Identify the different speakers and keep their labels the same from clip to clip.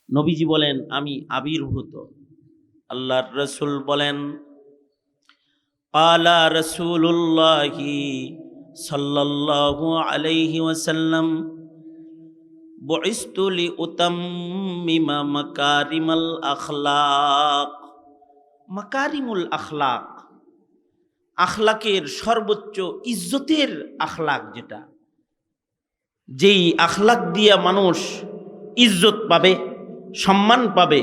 Speaker 1: নবীজি বলেন আমি আবির্ভূত। আল্লাহর রসুল বলেন আলা রসুল্লাহি সাল্লাল্লাহু আলাইহি ওয়াসাল্লাম বুইসতু লিউতাম্মিমা মাকারিমাল আখলাক। মাকারিমুল আখলাক, আখলাকের সর্বোচ্চ ইজ্জতের আখলাক, যেটা যেই আখলাক দিয়া মানুষ ইজ্জত পাবে, সম্মান পাবে,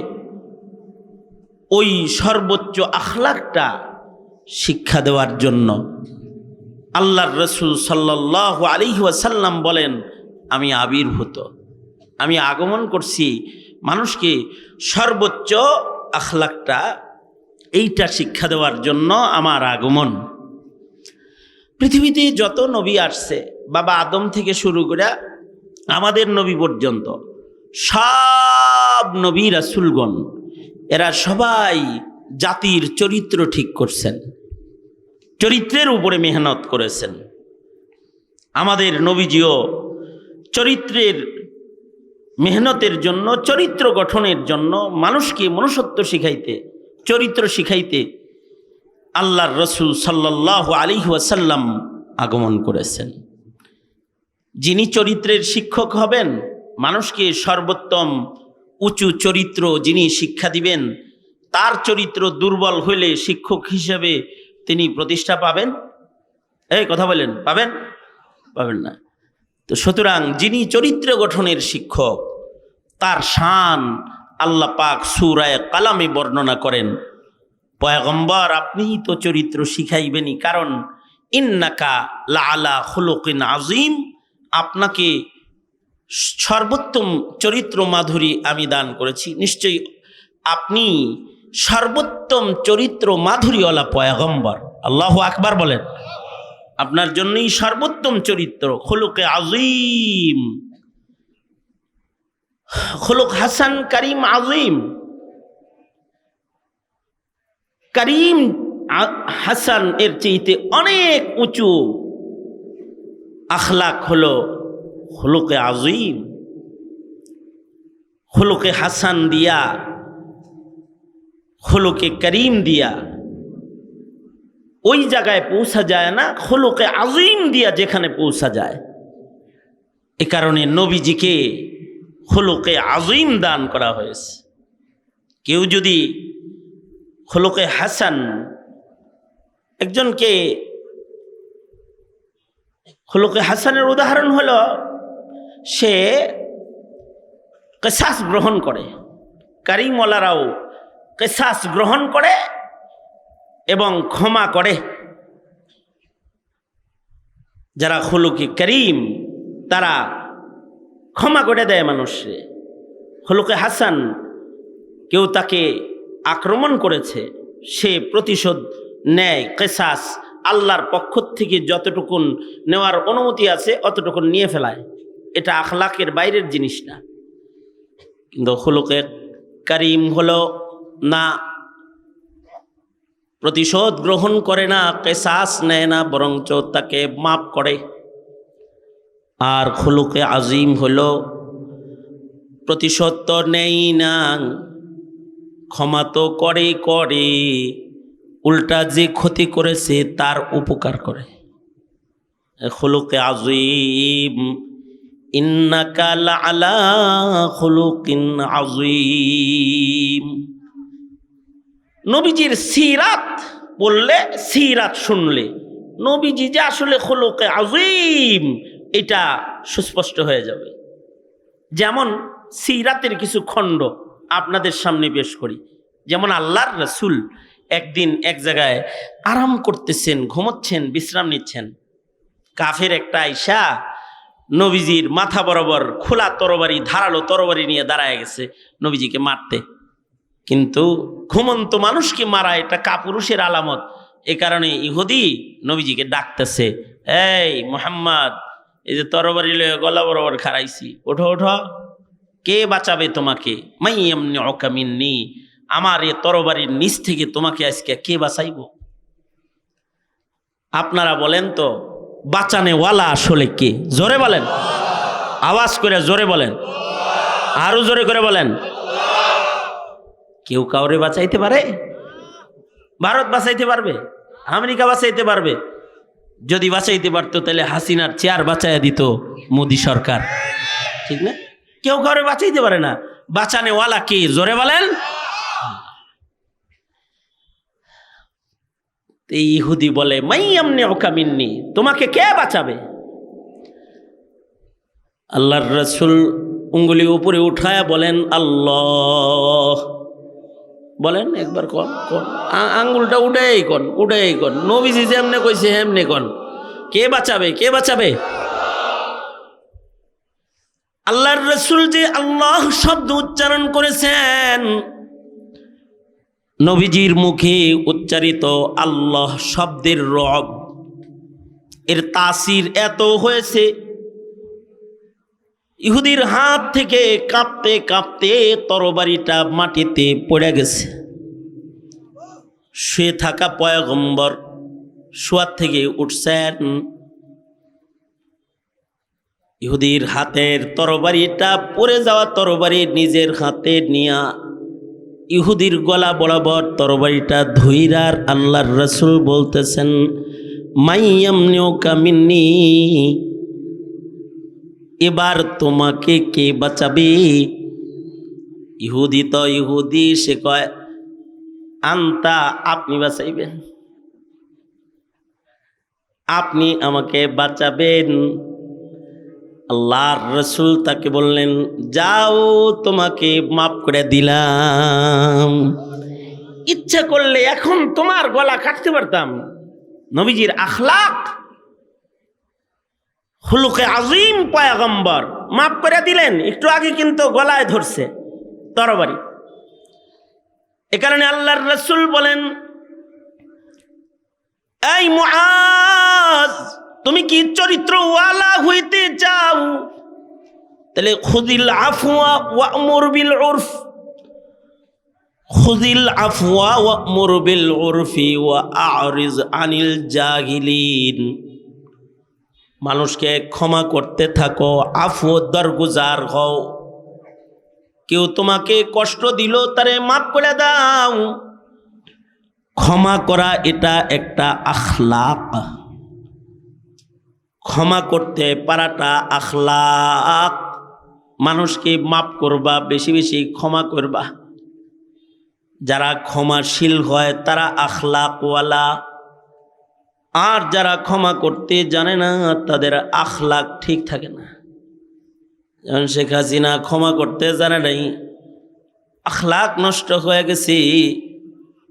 Speaker 1: ওই সর্বোচ্চ আখলাকটা শিক্ষা দেওয়ার জন্য আল্লাহর রসুল সাল্লাল্লাহু আলাইহি ওয়াসাল্লাম বলেন আমি আবির্ভূত, আমি আগমন করছি মানুষকে সর্বোচ্চ আখলাকটা এইটা শিক্ষা দেওয়ার জন্য আমার আগমন। পৃথিবীতে যত নবী আসছে, বাবা আদম থেকে শুরু করে আমাদের নবী পর্যন্ত, সব নবী রাসূলগণ এরা সবাই জাতির চরিত্র ঠিক করছেন, চরিত্রের উপরে মেহনত করেছেন। আমাদের নবীজিও চরিত্রের মেহনতের জন্য, চরিত্র গঠনের জন্য, মানুষকে মনুষ্যত্ব শিখাইতে, চরিত্র শিখাইতে আল্লাহর রসুল সাল্লাল্লাহু আলাইহি ওয়াসাল্লাম আগমন করেছেন। যিনি চরিত্রের শিক্ষক হবেন, মানুষকে সর্বোত্তম উঁচু চরিত্র যিনি শিক্ষা দিবেন, তার চরিত্র দুর্বল হইলে শিক্ষক হিসেবে তিনি প্রতিষ্ঠা পাবেন? এই কথা বলেন, পাবেন? পাবেন না। তো সুতরাং যিনি চরিত্র গঠনের শিক্ষক, তার শান আল্লাহ পাক সূরা কালামে বর্ণনা করেন, পয়গম্বর আপনিই তো চরিত্র শিখাইবেনই, কারণ ইন্নাকা লাআলা খুলুকিন আযীম, আপনাকে সর্বোত্তম চরিত্র মাধুরী আমি দান করেছি, নিশ্চয়ই আপনি সর্বোত্তম চরিত্র মাধুরীওয়ালা পয়গম্বর। আল্লাহু আকবার বলেন। আপনার জন্যই সর্বোত্তম চরিত্র, খুলুকে আযীম, খুলুক হাসান, করিম, আযীম। করিম হাসান এর চেয়ে অনেক উঁচু আখলাক হলো খুলুকে আযীম। খুলুকে হাসান দিয়া, খুলুকে করিম দিয়া ওই জায়গায় পৌঁছা যায় না, খুলুকে আযীম দিয়া যেখানে পৌঁছা যায়। এ কারণে নবীজিকে খুলুকে আযীম দান করা হয়েছে। কেউ যদি খুলুকে হাসান, একজনকে, খুলুকে হাসানের উদাহরণ হলো সে কিসাস গ্রহণ করে, কারিমওয়ালারাও কিসাস গ্রহণ করে এবং ক্ষমা করে। যারা খুলুকে করিম তারা ক্ষমা করে দেয় মানুষকে। খুলুকে হাসান, কেউ তাকে আক্রমণ করেছে, সে প্রতিশোধ নেয়, কিসাস আল্লাহর পক্ষ থেকে যতটুকুন নেওয়ার অনুমতি আছে অতটুকুন নিয়ে ফেলায়। এটা আখলাকের বাইরের জিনিস না। কিন্তু খুলুকে করিম হলো না, প্রতিশোধ গ্রহণ করে না, কিসাস নেয় না, বরঞ্চ তাকে মাফ করে। আর খুলুকে আযীম হলো প্রতিশোধ তো নেই না, ক্ষমা তো করে, উল্টা যে ক্ষতি করেছে তার উপকার করে। খুলুকে আযীম, ইন্নাকা লাআলা খুলুকিন আযীম। নবীজির সিরাত বললে, সিরাত শুনলে নবীজি যে আসলে খুলুকে আযীম এটা সুস্পষ্ট হয়ে যাবে। যেমন সিরাতের কিছু খণ্ড আপনাদের সামনে পেশ করি। যেমন আল্লাহর রাসূল একদিন এক জায়গায় আরাম করতেছেন, ঘুমোচ্ছেন, বিশ্রাম নিচ্ছেন। কাফের একটা আইসা নবীজির মাথা বরাবর খোলা তরবারি, ধারালো তরবারি নিয়ে দাঁড়ায় গেছে নবীজিকে মারতে। কিন্তু ঘুমন্ত মানুষকে মারা এটা কাপুরুষের আলামত। এ কারণে ইহুদি নবীজিকে ডাকতেছে, এই মুহাম্মদ, এই যে তরবারি লয়ে গলা বরাবর খাড়াইছি, ওঠো ওঠো, কে বাঁচাবে তোমাকে? মাইয়ামনিউকা মিন্নি, আমার এ তরবারির নিচ থেকে তোমাকে আজকে কে বাঁচাইব? আপনারা বলেন তো বাঁচানেওয়ালা আসলে কে? জোরে বলেন, আওয়াজ করে জোরে বলেন, আরো জোরে করে বলেন। কেউ কাউরে বাঁচাইতে পারে? ভারত বাঁচাইতে পারবে? আমেরিকা বাঁচাইতে পারবে? যদি বাঁচাইতে পারতো তাহলে হাসিনার চেয়ার বাঁচাইয়া দিত মোদি সরকার, ঠিক না? কেউ কাউরে বাঁচাইতে পারে না। বাঁচানেওয়ালা কে? জোরে বলেন। এই ইহুদি বলে মাইয়ামনি ওকামিন্নি, তোমাকে কে বাঁচাবে? আল্লাহর রাসূল উঙ্গুলি উপরে উঠায়া বলেন আল্লাহ। বলেন একবার, কোন কোন আঙ্গুলটা উঠেই কোন নবীজি যেমনে কইছে হেমনে কোন। কে বাঁচাবে? কে বাঁচাবে? আল্লাহর রাসূল যে আল্লাহ শব্দ উচ্চারণ করেছেন, নবীজির মুখে উচ্চারিত আল্লাহ শব্দের রব এর তাসির এত হয়েছে, ইহুদির হাত থেকে কাঁপতে কাঁপতে তরবারিটা মাটিতে পড়ে গেছে। শুয়ে থাকা পয়গম্বর শোয়ার থেকে উঠছেন, ইহুদির হাতের তরবারিটা পড়ে যাওয়া তরবারি নিজের হাতে নিয়া ইহুদির গলা বরাবর তরবারিটা ধইরার আল্লাহর রাসূল বলতেছেন মাইয়ামনিউকা মিন্নি, এবার তোমাকে কে বাঁচাবে? ইহুদি তো ইহুদি, সে কয় আন্তা, আপনি বাঁচাইবেন, আপনি আমাকে বাঁচাবেন। আল্লাহর রাসূল তাকে বললেন যাও, তোমাকে মাফ করে দিলাম। ইচ্ছা করলে এখন তোমার গলা কাটতে পারতাম। নবীজির আখলাক, খুলুকে আজিম পয়গম্বর, মাফ করে দিলেন। একটু আগে কিন্তু গলায় ধরছে তরবারি। এ কারণে আল্লাহর রাসূল বলেন এই মুআজ, তুমি কি চরিত্রওয়ালা হইতে চাও? তাহলে খুযিল আফওয়া ওয়া'মুর বিল উরফ, খুযিল আফওয়া ওয়া'মুর বিল উরফি ওয়া আ'রিজ আনিল জাহিলিন। মানুষকে ক্ষমা করতে থাকো, আফু দরগুজার হও। কেউ তোমাকে কষ্ট দিল, তারে মাফ করে দাও। ক্ষমা করা এটা একটা আখলাক, ক্ষমা করতে পারাটা আখলাক। মানুষকে মাফ করবা, বেশি বেশি ক্ষমা করবা। যারা ক্ষমাশীল হয় তারা আখলাকওয়ালা, আর যারা ক্ষমা করতে জানে না তাদের আখলাক ঠিক থাকে না। যেমন শেখ হাসিনা ক্ষমা করতে জানে নাই, আখলাক নষ্ট হয়ে গেছে।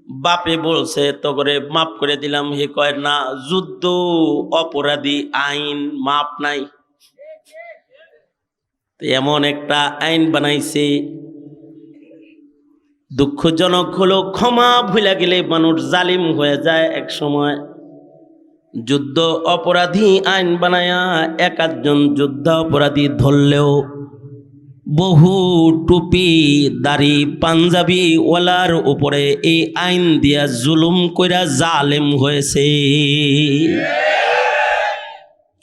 Speaker 1: বাপে বলছে তো করে মাফ করে দিলাম, হে কয় না, যুদ্ধ অপরাধী আইন মাপ নাই। এমন একটা আইন বানাইছে, দুঃখজনক হলো ক্ষমা ভুলে গেলে মানুষ জালিম হয়ে যায়। এক সময় যুদ্ধ অপরাধী আইন বানায়া এক আধজন যুদ্ধ অপরাধী ধরলেও বহু টুপি দাড়ি পাঞ্জাবি ওয়ালার উপরে এই আইন দিয়া জুলুম কইরা জালেম হয়েছে।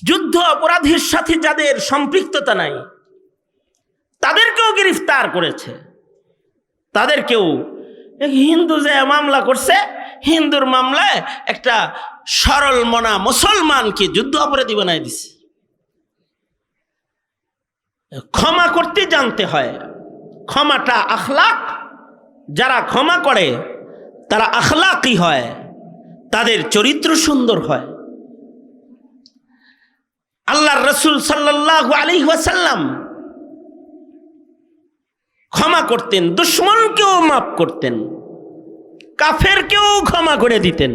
Speaker 1: যুদ্ধ অপরাধীর সাথে যাদের সম্পৃক্ততা নাই তাদেরকেও গ্রেফতার করেছে। তাদেরকেও হিন্দু যে মামলা করছে, হিন্দুর মামলায় একটা সরল মনা মুসলমানকে যুদ্ধ অপরাধী বানাই দিছে। ক্ষমা করতে জানতে হয়, ক্ষমাটা আখলাক। যারা ক্ষমা করে তারা আখলাকি হয়, তাদের চরিত্র সুন্দর হয়। আল্লাহর রাসূল সাল্লাল্লাহু আলাইহি ওয়াসাল্লাম ক্ষমা করতেন, দুশমনকেও মাফ করতেন, কাফেরকেও ক্ষমা করে দিতেন।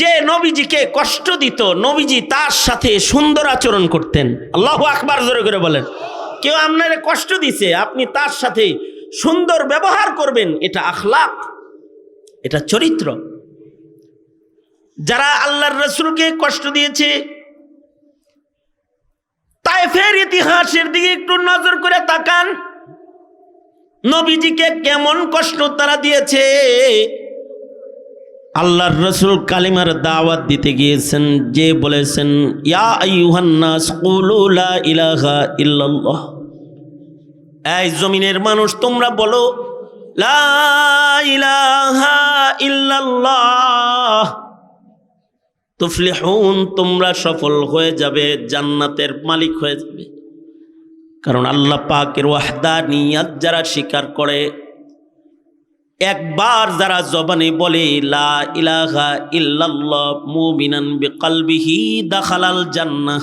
Speaker 1: যে নবীজিকে কষ্ট দিত, নবীজি তার সাথে সুন্দর আচরণ করতেন। আল্লাহু আকবার, জোরে করে বলেন। কেউ আপনারে কষ্ট দিছে, আপনি তার সাথে সুন্দর ব্যবহার করবেন, এটা আখলাক, এটা চরিত্র। যারা আল্লাহর রাসূলকে কষ্ট দিয়েছে, তায়েফের ইতিহাসের দিকে একটু নজর করে তাকান। নবীজিকে কেমন কষ্ট তারা দিয়েছে। আল্লাহর রাসূল কালিমার দাওয়াত দিতে গিয়েছেন, যে বলেছেন ইয়া আইয়ুহান নাস কুলু লা ইলাহা ইল্লাল্লাহ, এই জমিনের মানুষ তোমরা বলো লা ইলাহা ইল্লাল্লাহ তুফলিহুন, তোমরা সফল হয়ে যাবে, জান্নাতের মালিক হয়ে যাবে। কারণ আল্লাহ পাকের ওয়াহদানিয়াত যারা স্বীকার করে, একবার যারা জবানে বলে লা ইলাহা ইল্লাল্লাহ মুমিনান বিকলবিহি দাখালাল জান্নাহ,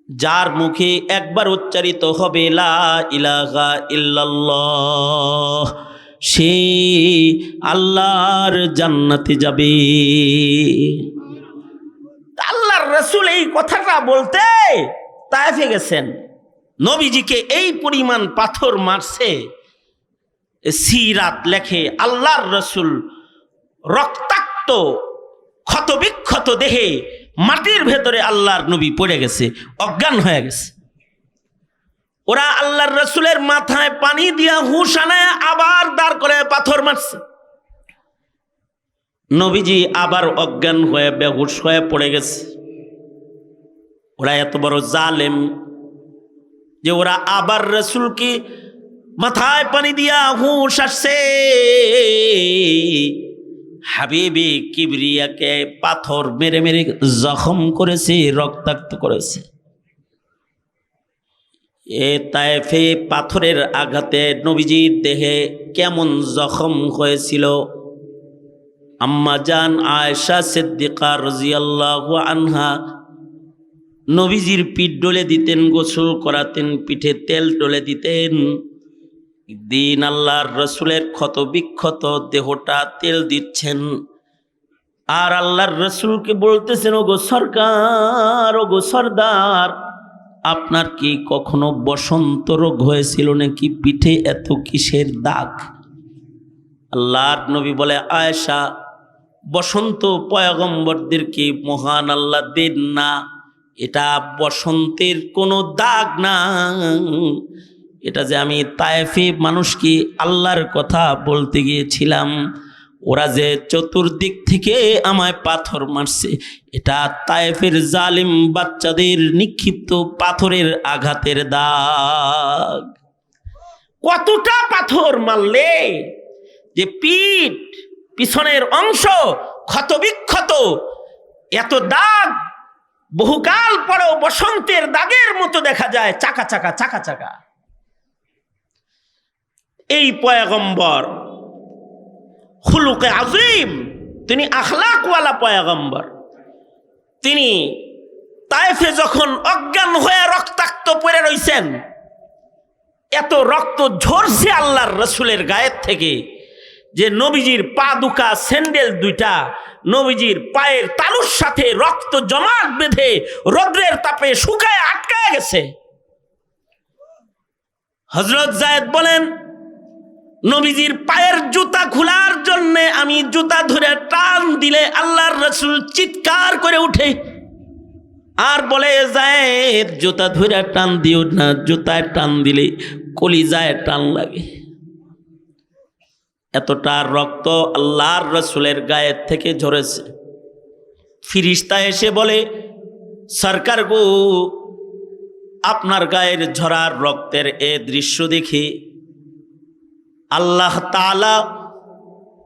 Speaker 1: যার মুখে একবার উচ্চারিত হবে লা ইলাহা ইল্লাল্লাহ, সে আল্লাহর জান্নাতে যাবে। আল্লাহর রাসূল এই কথাটা বলতে তায়েফে গেছেন, নবীজিকে এই পরিমাণ পাথর মারছে। সিরাত লেখে আল্লাহর রাসূল রক্তাক্ত ক্ষতবিক্ষত দেহে মাটির ভেতরে আল্লাহর নবী পড়ে গেছে, অজ্ঞান হয়ে গেছে। ওরা আল্লাহর রাসূলের মাথায় পানি দিয়া হুশ আনায় আবার দাঁড় করে পাথর মারছে। নবীজি আবার অজ্ঞান হয়ে বেহুশ হয়ে পড়ে গেছে। ওরা এত বড় জালেম যে ওরা আবার রাসূলকে মাথায় পানি দিয়া হুশ আসছে, হাবিবে কিবরিয়াকে পাথর মেরে মেরে জখম করেছে, রক্তাক্ত করেছে। এ তায়েফে পাথরের আঘাতে নবীজির দেহে কেমন জখম হয়েছিল, আম্মা জান আয়েশা সিদ্দিকা রাদিয়াল্লাহু আনহা নবীজির পিঠ ডলে দিতেন, গোসল করাতেন, পিঠে তেল ডলে দিতেন। দিন আল্লাহর রাসূলের ক্ষত বিক্ষত দেহটা তেল দিচ্ছেন, আর আল্লাহর রাসূলকে বলতেছেন, ওগো সরকার, ওগো সরদার, আপনার কি কখনো বসন্ত রোগ হয়েছিল নাকি? পিঠে এত কিসের দাগ? আল্লাহর নবী বলে, আয়েশা, বসন্ত পয়গম্বরদেরকে মহান আল্লাহ দেন না, এটা বসন্তের কোনো দাগ না, এটা যে আমি তায়েফে মানুষকে আল্লাহর কথা বলতে গিয়েছিলাম, ওরা যে চতুর্দিক থেকে আমায় পাথর মারছে, এটা তায়েফের জালিম বাচ্চাদের নিক্ষিপ্ত পাথরের আঘাতের দাগ। কতটা পাথর মারলে যে পিঠ পিছনের অংশ ক্ষতবিক্ষত, এত দাগ বহুকাল পরেও বসন্তের দাগের মতো দেখা যায়, চাকা চাকা চাকা চাকা। এই পয়গম্বর খুলুকে আযীম, তিনি আখলাকওয়ালা পয়গম্বর। তিনি তায়েফে যখন অজ্ঞান হয়ে রক্তাক্ত পড়ে রইছেন, এত রক্ত ঝরছে আল্লাহর রাসূলের গায়ের থেকে যে নবীজির পা দুকা স্যান্ডেল দুইটা নবীজির পায়ের তালুর সাথে রক্ত জমাট বেঁধে রৌদ্রের তাপে শুকায় আটকায় গেছে। হযরত যায়েদ বলেন, নবীজির পায়ের জুতা খোলার জন্য আমি জুতা ধরে টান দিলে আল্লাহর রাসূল চিৎকার করে উঠে আর বলে, যায়েদ, জুতা ধরে টান দিও না, জুতায় টান দিলে কলিজায় টান লাগে। এতটা রক্ত আল্লাহর রাসূলের গায়ের থেকে ঝরেছে। ফিরিস্তা এসে বলে, সরকার গো, আপনার গায়ের ঝরার রক্তের এ দৃশ্য দেখে আল্লাহ তাআলা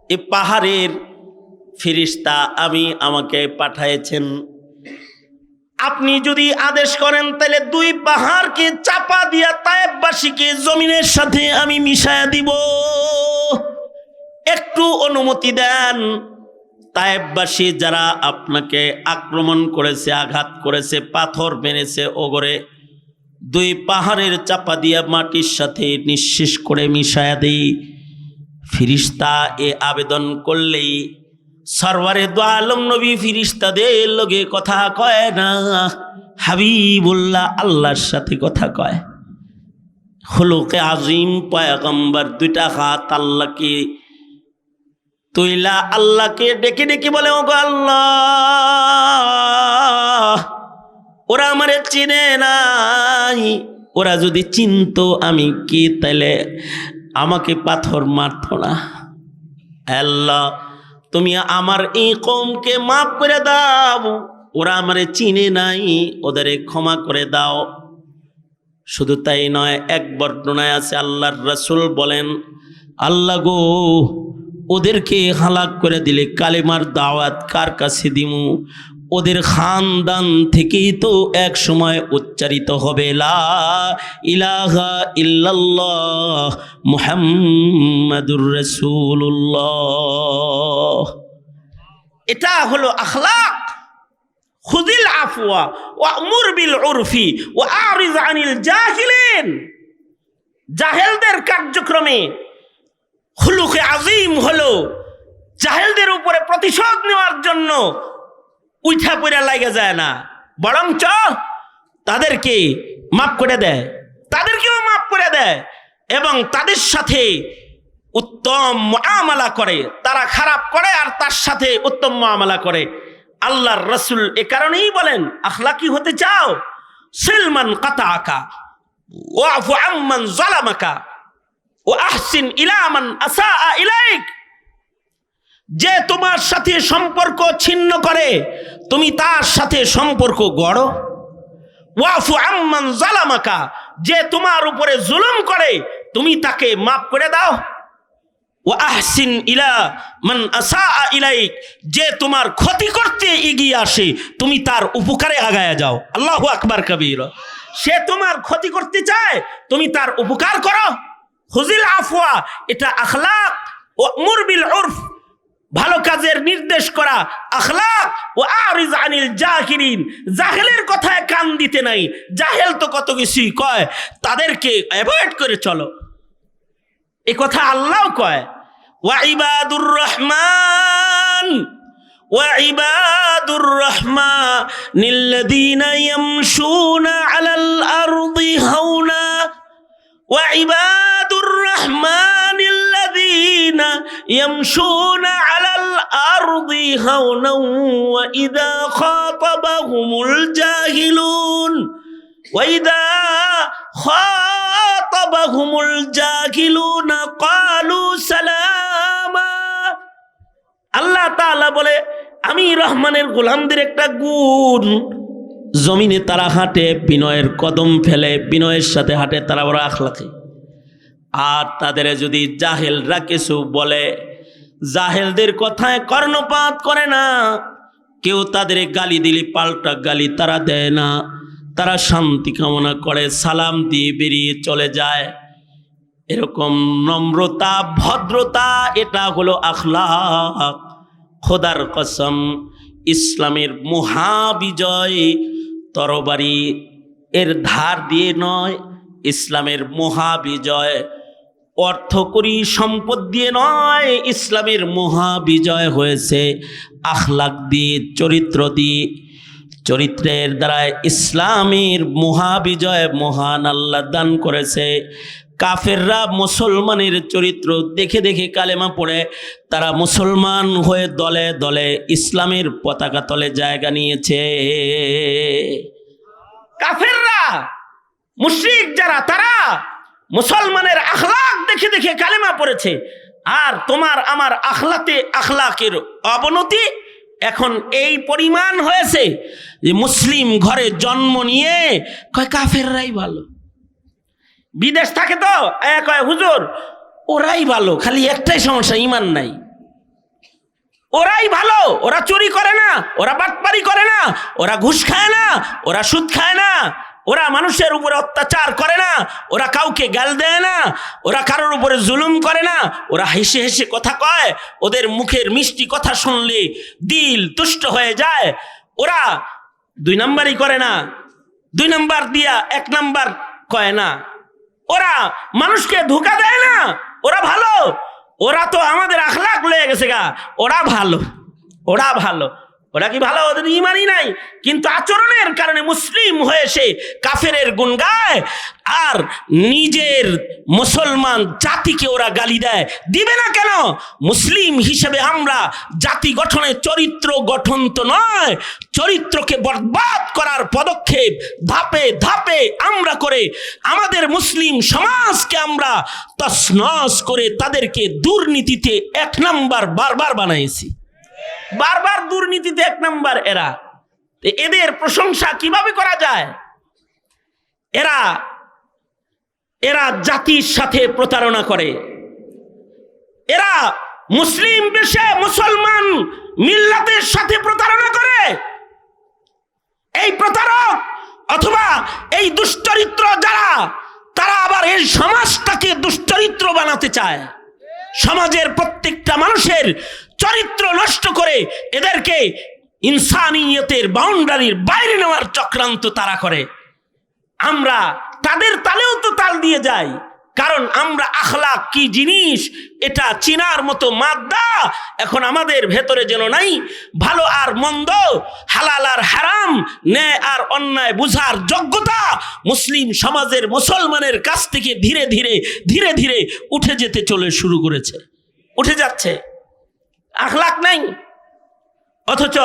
Speaker 1: এ পাহাড়ের ফিরিস্তা আমাকে পাঠাইছেন। আপনি যদি আদেশ করেন তাহলে দুই পাহাড়কে চাপা দিয়া তায়েফবাসীকে জমিনের সাথে আমি মিশায়া দিব। একটু অনুমতি দেন। তায়েফবাসী যারা আপনাকে আক্রমণ করেছে, আঘাত করেছে, পাথর মেরেছে, ওগরে দুই পাহাড়ের চাপা দিয়া মাটির সাথে নিঃশেষ করে মিশায়া দেই। ফিরিস্তা এ আবেদন করলেই সরওয়ারে দু আলম নবী ফিরিস্তাদের লগে কথা কয় না, হাবিবুল্লাহ আল্লাহর সাথে কথা কয়। খুলুকে আযীম পয়গম্বর দুইটা হাত আল্লাহকে তুইলা আল্লাহকে ডেকে ডেকে বলে, ওগো আল্লাহ, ওরা আমারে চিনে নাই, ওরা যদি চিনতো আমি কি, তাইলে আমাকে পাথর মারত না। আল্লাহ, তুমি আমার এই কওমকে মাফ করে দাও, ওরা আমারে চিনে নাই, ওদের ক্ষমা করে দাও। শুধু তাই নয়, এক বর্ণনায় আছে আল্লাহর রাসূল বলেন, আল্লাহ গো, ওদেরকে হালাক করে দিলে কালেমার দাওয়াত কার কাছে দিমু? ওদের খানদান থেকেই তো এক সময় উচ্চারিত হবে লা ইলাহা ইল্লাল্লাহ মুহাম্মাদুর রাসূলুল্লাহ। এটা হলো আখলাক। খুযিল আফওয়া ওয়া'মুর বিল উরফি ওয়া আরিজ আনিল জাহিলিন। জাহেলদের কার্যক্রমে খুলুকে আজিম হলো জাহেলদের উপরে প্রতিশোধ নেওয়ার জন্য উঠা পড়া লাগে যায় না, বরঞ্চ তাদেরকে মাফ করে দেয়, তাদেরকেও মাফ করে দেয় এবং তাদের সাথে উত্তম মুআমালা করে। তারা খারাপ করে আর তার সাথে উত্তম মুআমালা করে। আল্লাহর রাসূল এ কারণেই বলেন, আখলাকি হতে চাও, সিলমান কাতাআকা ওয়াফু আম্মান যালামাকা ওয়া আহসিন ইলা মান আসাআ ইলাইক। যে তোমার সাথে সম্পর্ক ছিন্ন করে তুমি তার সাথে সম্পর্ক গড়ো। ওয়াফু আম্মান যালামাকা, যে তোমার উপরে জুলুম করে তুমি তাকে মাফ করে দাও। ওয়া আহসিন ইলা মান আসাআ ইলাইক, যে তোমার ক্ষতি করতে এগিয়ে আসে তুমি তার উপকারে আগায়া যাও। আল্লাহু আকবার কবীরা। সে তোমার ক্ষতি করতে চায় তুমি তার উপকার করো। খুযিল আফওয়া, এটা আখলাক। ওয়া'মুর বিল উরফ, ভালো কাজের নির্দেশ করা আখলাক। ওয়া আরিজ আনিল জাহিলিন, জাহেলের কথায় কান দিতে নাই। জাহেল তো কত কিছুই কয়, তাদেরকে অ্যাভয়েড করে চলো। এই কথা আল্লাহও কয়। ওয়া ইবাদুর রহমান ওয়া ইবাদুর রহমানিল্লাযীনা ইয়ামশুনা আলাল আরদি হাওনা ওয়া ইবাদুর রহমানিল্লাযীনা ইয়ামশুনা আলাল আরদি হাওনা ওয়া ইযা খাতাবাহুমুল জাহিলুন ওয়া ইযা খাতাবাহুমুল জাহিলুনা ক্বালু সালামা। আল্লাহ তাআলা বলে, আমি রহমানের গোলামদের একটা গুণ, জমিনে তারা হাঁটে বিনয়ের কদম ফেলে, বিনয়ের সাথে হাঁটে তারা বড় আখলাকি। আর তাদের যদি জাহেলরা কিছু বলে, জাহেলদের কথায় কর্ণপাত করে না। কেউ তাদের গালি দিলে পাল্টা গালি তারা দেয় না, তারা শান্তি কামনা করে সালাম দিয়ে বেরিয়ে চলে যায়। এরকম নম্রতা ভদ্রতা, এটা হলো আখলাক। খোদার কসম, ইসলামের মহাবিজয় তরবারি এর ধার দিয়ে নয়, ইসলামের মহাবিজয় অর্থকরী সম্পদ দিয়ে নয়, ইসলামের মহাবিজয় হয়েছে আখলাক দিয়ে, চরিত্র দিয়ে। চরিত্রের দ্বারা ইসলামের মহাবিজয় মহান আল্লাহ দান করেছে। কাফেররা মুসলমানের চরিত্র দেখে দেখে কালেমা পড়ে তারা মুসলমান হয়ে দলে দলে ইসলামের পতাকা তলে জায়গা নিয়েছে। কাফেররা, মুশরিক যারা, তারা মুসলমানের আখলাক দেখে দেখে কালেমা পড়েছে। আর তোমার আমার আখলাকের অবনতি এখন এই পরিমাণ হয়েছে যে মুসলিম ঘরে জন্ম নিয়ে কয় কাফেররাই ভালো। বিদেশ থাকে তো কয় হুজুর ওরাই ভালো, খালি একটাই সমস্যা, ঈমান নাই। ওরাই ভালো, ওরা চুরি করে না, ওরা বাটপারি করে না, ওরা ঘুষ খায় না, ওরা সুদ খায় না, ওরা মানুষের উপরে অত্যাচার করে না, ওরা কাউকে গাল দেয় না, ওরা কারোর উপরে জুলুম করে না, ওরা হেসে হেসে কথা কয়, ওদের মুখের মিষ্টি কথা শুনলে দিল তুষ্ট হয়ে যায়। ওরা 2 নাম্বারই করে না, 2 নাম্বার দিয়া 1 নাম্বার কয় না, ওরা মানুষকে ধোঁকা দেয় না, ওরা ভালো। ওরা তো আমাদের আখলাক লয়ে গেছে গা, ওরা ভালো, ওরা ভালো। ওরা কি ভালো? ওদের ঈমানই নাই, কিন্তু আচরণের কারণে মুসলিম হয়ে সে কাফেরের গুণ গায় আর নিজের মুসলমান জাতিকে ওরা গালি দেয়। দিবে না কেন? মুসলিম হিসেবে আমরা জাতি গঠনে চরিত্র গঠন তো নয়, চরিত্রকে বরবাদ করার পদক্ষেপ ধাপে ধাপে আমরা করে আমাদের মুসলিম সমাজকে আমরা তছনছ করে তাদেরকে দুর্নীতিতে 1 নাম্বার বারবার বানাইছি। বারবার দুর্নীতিতে 1 নাম্বার এরা। এদের প্রশংসা কিভাবে করা যায়? এরা জাতির সাথে প্রতারণা করে, এরা মুসলিম দেশে মুসলমান মিল্লাতের সাথে প্রতারণা করে। এই প্রতারক অথবা এই দুশ্চরিত্র যারা, তারা আবার এই সমাজটাকে দুশ্চরিত্র বানাতে চায়। সমাজের প্রত্যেকটা মানুষের চরিত্র নষ্ট করে এদেরকে ইনসানিয়তের বাউন্ডারির বাইরে নেওয়ার চক্রান্ত তারা করে। আমরা তাদের তালেও তো তাল দিয়ে যাই, কারণ আমরা আখলাক কি জিনিস এটা চিনার মতো মাদ্দা এখন আমাদের ভেতরে যেন নাই। ভালো আর মন্দ, হালাল আর হারাম, ন্যায় আর অন্যায় বুঝার যোগ্যতা মুসলিম সমাজের মুসলমানের কাছ থেকে ধীরে ধীরে ধীরে ধীরে উঠে যেতে শুরু করেছে, উঠে যাচ্ছে। আখলাক নাই। অথচ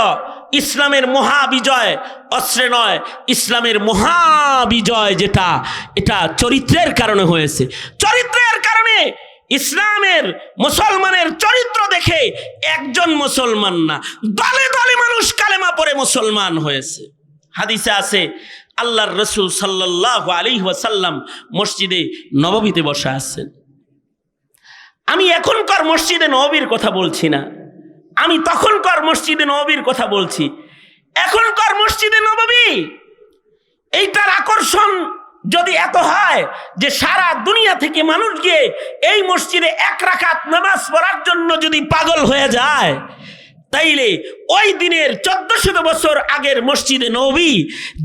Speaker 1: ইসলামের মহাবিজয় অস্ত্রে নয়, ইসলামের মহাবিজয় যেটা, এটা চরিত্রের কারণে হয়েছে। চরিত্রের কারণে ইসলামের মুসলমানের চরিত্র দেখে একজন মুসলমান না, দলে দলে মানুষ কালেমা পড়ে মুসলমান হয়েছে। হাদিসে আছে আল্লাহর রাসূল সাল্লাল্লাহু আলাইহি ওয়াসাল্লাম মসজিদে নববীতে বসে আছেন। আমি এখনকার মসজিদে নববীর কথা বলছি না, আমি তখনকার মসজিদে নববীর কথা বলছি। এখনকার মসজিদে নববী এইটার আকর্ষণ যদি এত হয় যে সারা দুনিয়া থেকে মানুষ গিয়ে এই মসজিদে এক রাকাত নামাজ পড়ার জন্য যদি পাগল হয়ে যায়, তাইলে ওই দিনের 1400 বছর আগের মসজিদে নববী,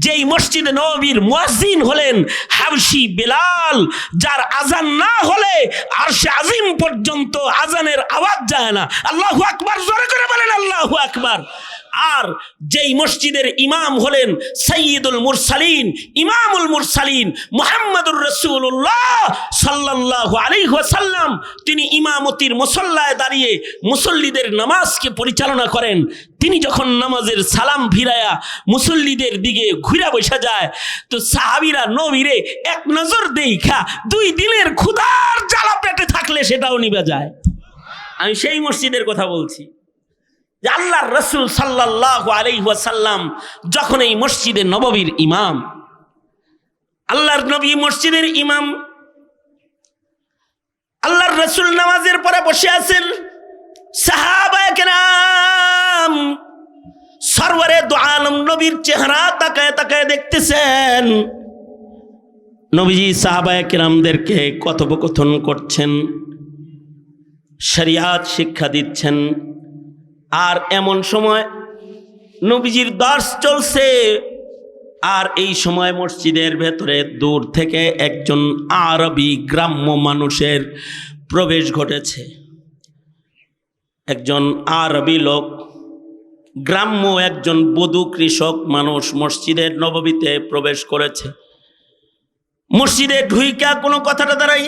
Speaker 1: যেই মসজিদে নববীর মুয়াজ্জিন হলেন হাবশি বেলাল, যার আজান না হলে আরশে আজিম পর্যন্ত আজানের আওয়াজ যায় না। আল্লাহু আকবার, জোরে করে বলেন আল্লাহু আকবার। আর যেই মসজিদের ইমাম হলেন সাইয়্যিদুল মুরসালিন, ইমামুল মুরসালিন মুহাম্মদুর রাসূলুল্লাহ সাল্লাল্লাহু আলাইহি ওয়াসাল্লাম, তিনি ইমামতির মুসল্লায় দাঁড়িয়ে মুসল্লিদের নামাজকে পরিচালনা করেন। তিনি যখন নামাজের সালাম ফিরায়া মুসল্লিদের দিকে ঘুরে বসে যায়, তো সাহাবীরা নবীরে এক নজর দেখা 2 দিনের ক্ষুধার জ্বালা পেটে থাকলে সেটাও নিভে যায়। আমি সেই মসজিদের কথা বলছি যে আল্লাহর রাসূল সাল্লাল্লাহু আলাইহি ওয়াসাল্লাম যখন এই মসজিদে নববীর ইমাম, আল্লাহর নবী মসজিদের ইমাম, আল্লাহর রাসূল নামাজের পরে বসে আছেন। সাহাবায়ে কেরাম সরওয়ারে দু আলম নবীর চেহারা তাকায় তাকায় দেখতেছেন। নবীজি সাহাবায়ে কেরামদেরকে কথোপকথন করছেন, শরিয়াত শিক্ষা দিচ্ছেন। আর এমন সময় নবীজির দর্শ চলছে, আর এই সময় মসজিদের ভেতরে দূর থেকে একজন আরবি গ্রাম্য মানুষের প্রবেশ ঘটেছে। একজন আরবি লোক, গ্রাম্য একজন বধূ কৃষক মানুষ মসজিদের নববীতে প্রবেশ করেছে। মসজিদে ঢুইকা কোনো কথাটা দাঁড়াই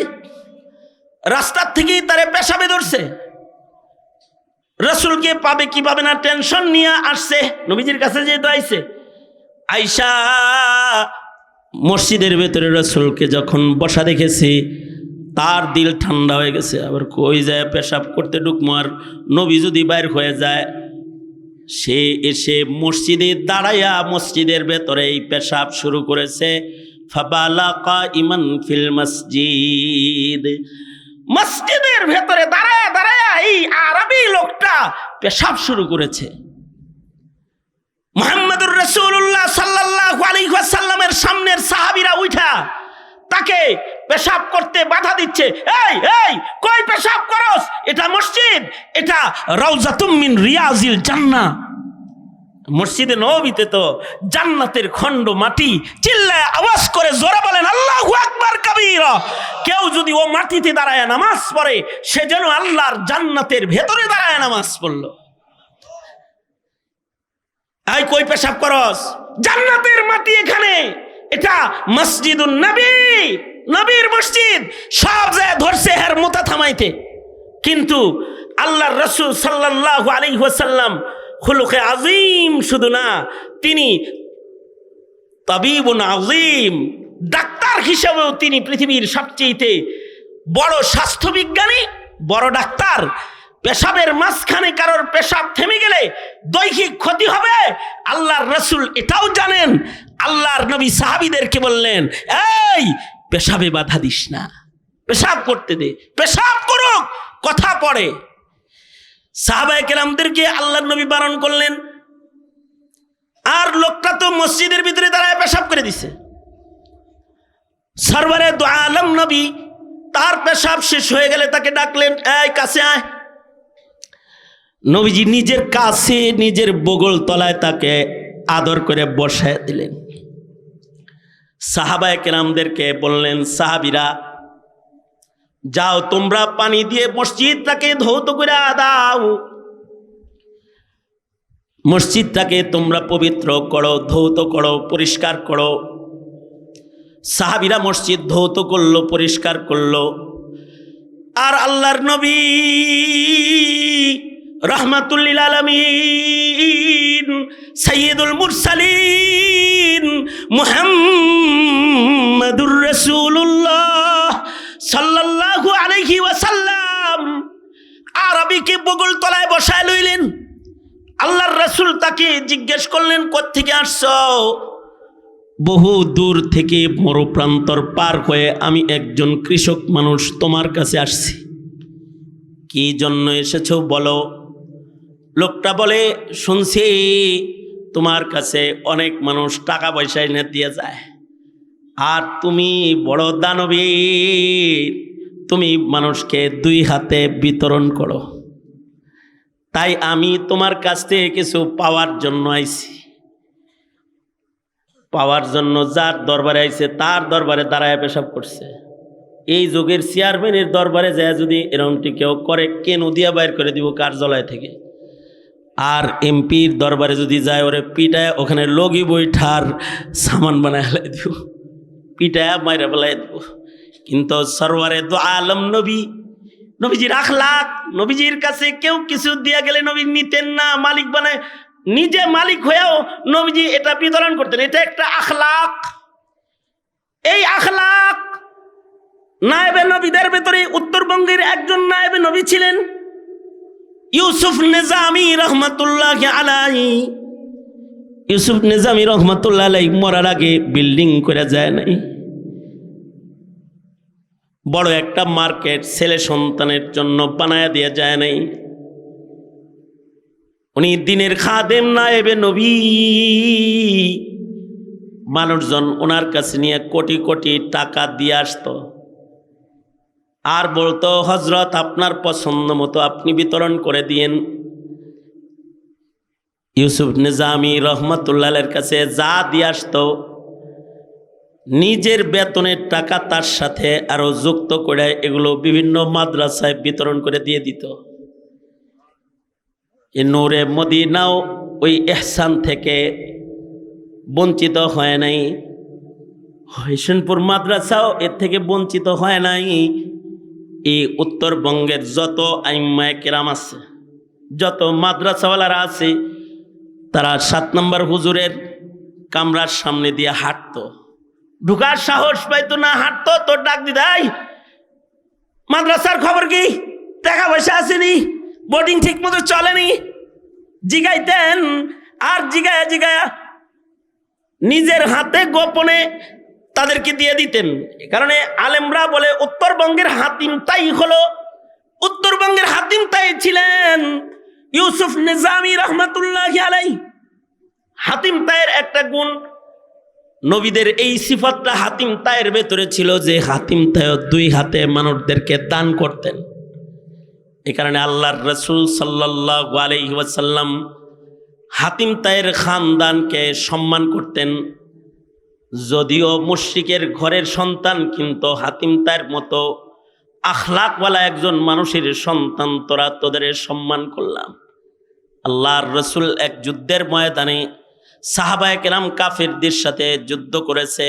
Speaker 1: রাস্তার থেকেই তারে পেশাবে ধরছে। রাসূলকে পাবে কি পাবে না টেনশন নিয়ে আসছে, নবীজির কাছে যেহেতু আইছে। আইসা মসজিদের ভেতরে রাসূলকে যখন বসা দেখেছে, তার দিল ঠান্ডা হয়ে গেছে। আবার কই যায় পেশাব করতে ঢুকমো, আর নবী যদি বাইর হয়ে যায়। সে এসে মসজিদে দাঁড়াইয়া মসজিদের ভেতরে এই পেশাব শুরু করেছে। ফাবালা কাইমান ফিল মসজিদ, মসজিদের ভেতরে দাঁড়ায় দাঁড়ায় এই আরবি লোকটা পেশাব শুরু করেছে। মুহাম্মদুর রাসূলুল্লাহ সাল্লাল্লাহু আলাইহি ওয়াসাল্লামের সামনের সাহাবীরা উঠা তাকে পেশাব করতে বাধা দিচ্ছে। এই এই কই পেশাব করস? এটা মসজিদ, এটা রাউজাতুম মিন রিয়াজিল জান্নাহ। মসজিদে নববীতে তো জান্নাতের খণ্ড মাটি। চিল্লায় আওয়াজ করে জোরে বলেন আল্লাহু আকবার কাবীরা। কেউ যদি ও মাটিতে দাঁড়ায় নামাজ পড়ে, সে যেন আল্লাহর জান্নাতের ভেতরে দাঁড়ায় নামাজ পড়লো। এই কই পেশাব করস? জান্নাতের মাটি এখানে, এটা মসজিদুন নবী, নবীর মসজিদ। সব জায়গায় ধরছে হের মোতা থামাইতে, কিন্তু আল্লাহর রাসূল সাল্লাল্লাহু আলাইহি ওয়াসাল্লাম খুলুকে আজিম শুধু না, তিনি তাবিবুন আজিম, ডাক্তার হিসেবেও তিনি পৃথিবীর সবচেয়ে বড় স্বাস্থ্যবিজ্ঞানী, বড় ডাক্তার। পেশাবের মাঝখানে কারোর পেশাব থেমে গেলে দৈহিক ক্ষতি হবে, আল্লাহর রাসূল এটাও জানেন। আল্লাহর নবী সাহাবীদেরকে বললেন, এই পেশাবে বাধা দিস না, পেশাব করতে দে, পেশাব করুক, কথা পড়ে। সাহাবায়ে কেরামদেরকে আল্লাহর নবী বারণ করলেন, আর লোকটা তো মসজিদের ভিতরে দাঁড়ায় পেশাব করে দিছে। সরওয়ারে দু আলম নবী তার পেশাব শেষ হয়ে গেলে তাকে ডাকলেন, এই কাছে আয়। নবীজি নিজের কাছে নিজের বগল তলায় তাকে আদর করে বসায় দিলেন। সাহাবায়ে কেরামদেরকে বললেন, সাহাবীরা যাও তোমরা পানি দিয়ে মসজিদটাকে ধৌত করে দাও, মসজিদটাকে তোমরা পবিত্র করো, ধৌত করো, পরিষ্কার করো। সাহাবীরা মসজিদ ধৌত করলো, পরিষ্কার করলো। আর আল্লাহর নবী রাহমাতুল লিল আলামিন সাইয়্যিদুল মুরসালিন মুহাম্মাদুর রাসূলুল্লাহ সাল্লাল্লাহু আলাইহি ওয়াসাল্লাম আরবীকে বগল তলায় বসায় লইলেন। আল্লাহর রাসূল তাকে জিজ্ঞেস করলেন, কোত্থেকে আসছো? বহু দূর থেকে মরুপ্রান্তর পার হয়ে আমি একজন কৃষক মানুষ তোমার কাছে আসছি। কি জন্য এসেছো বলো? লোকটা বলে, শুনছি তোমার কাছে অনেক মানুষ টাকা পয়সা এনে দিয়ে যায়, আর তুমি বড় দানবীর, তুমি মানুষকে 2 হাতে বিতরণ করো। তাই আমি তোমার কাছ থেকে কিছু পাওয়ার জন্য আইছি। পাওয়ার জন্য যার দরবারে আইছে তার দরবারে দাঁড়ায় পেশাব করছে। এই যুগের চেয়ারম্যানের দরবারে যায় যদি এরকমটি কেউ করে, কেন দিয়া বাইর করে দিব কার্যালয় থেকে। আর এমপির দরবারে যদি যায়, ওরে পিটায় ওখানে লগি বইঠার সামান বানায় ফেলাই দিব, পিটায় মাইরা ফেলাই দিব। কিন্তু সরওয়ারে দু আলম নবী, নবীজির আখলাক, নবীজির কাছে কেউ কিছু দিয়া গেলে নবী নিতেন না, মালিক বানায়, নিজে মালিক হয়েও নবীজি এটা বিতরণ করতেন। এটা একটা আখলাক। এই আখলাক নায়েবে নবীদের ভেতরে উত্তরবঙ্গের একজন নায়েবে নবী ছিলেন ইউসুফ নিজামী রহমাতুল্লাহ আলাইহি। ইউসুফ নিজামী রহমাতুল্লাহ আলাইহি মরার আগে বিল্ডিং করে যায় নাই, বড় একটা মার্কেট ছেলে সন্তানের জন্য বানায় দিয়ে যায় নাই। উনি দিনের খাদেম, নায়েবে নবী। মানুষজন ওনার কাছে নিয়ে কোটি কোটি টাকা দিয়ে আসতো আর বলতো, হযরত আপনার পছন্দ মতো আপনি বিতরণ করে দিয়েন। ইউসুফ নিজামী রহমাতুল্লাহের কাছে যা দিয়ে আসতো, নিজের বেতনের টাকা তার সাথে আরো যুক্ত করে এগুলো বিভিন্ন মাদ্রাসায় বিতরণ করে দিয়ে দিত। এই নূরে মদিনাও ওই ইহসান থেকে বঞ্চিত হয় নাই, হোসেনপুর মাদ্রাসাও এর থেকে বঞ্চিত হয় নাই। এই উত্তরবঙ্গের যত আইম্মায়ে কেরাম আছে, যত মাদ্রাসাওয়ালারা আছে, তারা 7 নম্বর হুজুরের কামরার সামনে দিয়ে হাঁটতো, ঢুকার সাহস পাইতো না, হাঁটতো তো ডাক দিদাই, মাদ্রাসার খবর কি, টাকা পয়সা আসেনি, বোর্ডিং ঠিক মতো চলেনি, জিগাইতেন। আর জিগায়া জিগায়া নিজের হাতে গোপনে তাদেরকে দিয়ে দিতেন। এ কারণে আলেমরা বলে উত্তরবঙ্গের হাতিম তাই হলো, উত্তরবঙ্গের হাতিম তাই ছিলেন ইউসুফ নিজামী রহমাতুল্লাহি আলাইহি। হাতিম তাইয়ের একটা গুণ, নবীদের এই সিফাতটা হাতিম তাইয়ের ভেতরে ছিল যে হাতিম তাই 2 হাতে মানুষদেরকে দান করতেন। এ কারণে আল্লাহর রাসূল সাল্লাল্লাহু আলাইহি ওয়াসাল্লাম হাতিম তাইয়ের খানদানকে সম্মান করতেন। যদিও মুশরিকের ঘরের সন্তান, কিন্তু হাতিম তাইয়ের মতো আখলাকওয়ালা একজন মানুষের সন্তান, তোরা তোদের সম্মান করলাম। আল্লাহর রাসূল এক যুদ্ধের ময়দানে সাহাবায়ে কেরাম কাফেরদের সাথে যুদ্ধ করেছে।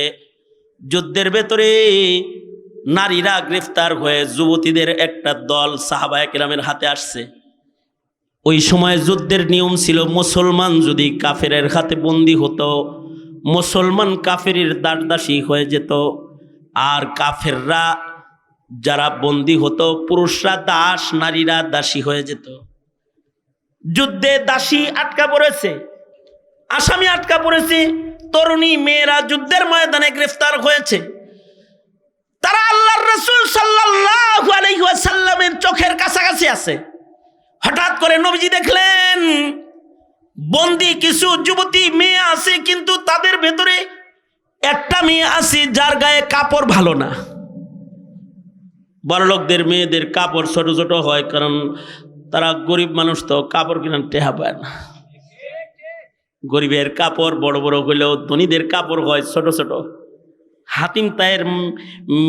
Speaker 1: যুদ্ধের ভেতরে নারীরা গ্রেফতার হয়ে যুবতীদের একটা দল সাহাবায়ে কেরামের হাতে আসছে। ওই সময় যুদ্ধের নিয়ম ছিল, মুসলমান যদি কাফেরের হাতে বন্দী হতো, মুসলমান কাফেরের দাসদাসী হয়ে যেত, আর কাফেররা যারা বন্দী হতো, পুরুষরা দাস, নারীরা দাসী হয়ে যেত। যুদ্ধে দাসী আটকা পড়েছে, আসামি আটকা পড়েছে, তরুণী মেয়েরা যুদ্ধের ময়দানে গ্রেফতার হয়েছে। তারা আল্লাহর রাসূল সাল্লাল্লাহু আলাইহি ওয়াসাল্লামের চোখের কাছাকাছি কাছে আছে। হঠাৎ করে নবীজি দেখলেন বন্দি কিছু যুবতী মেয়ে আছে, কিন্তু তাদের ভেতরে একটা মেয়ে আছে যার গায়ে কাপড় ভালো না। বড়লোকদের মেয়েদের কাপড় ছোট ছোট হয়, কারণ তারা গরিব মানুষ, তো কাপড় কিনার টেহা পায় না। গরিবের কাপড় বড় বড় হইলেও ধনীদের কাপড় হয় ছোট ছোট। হাতিম তায়ের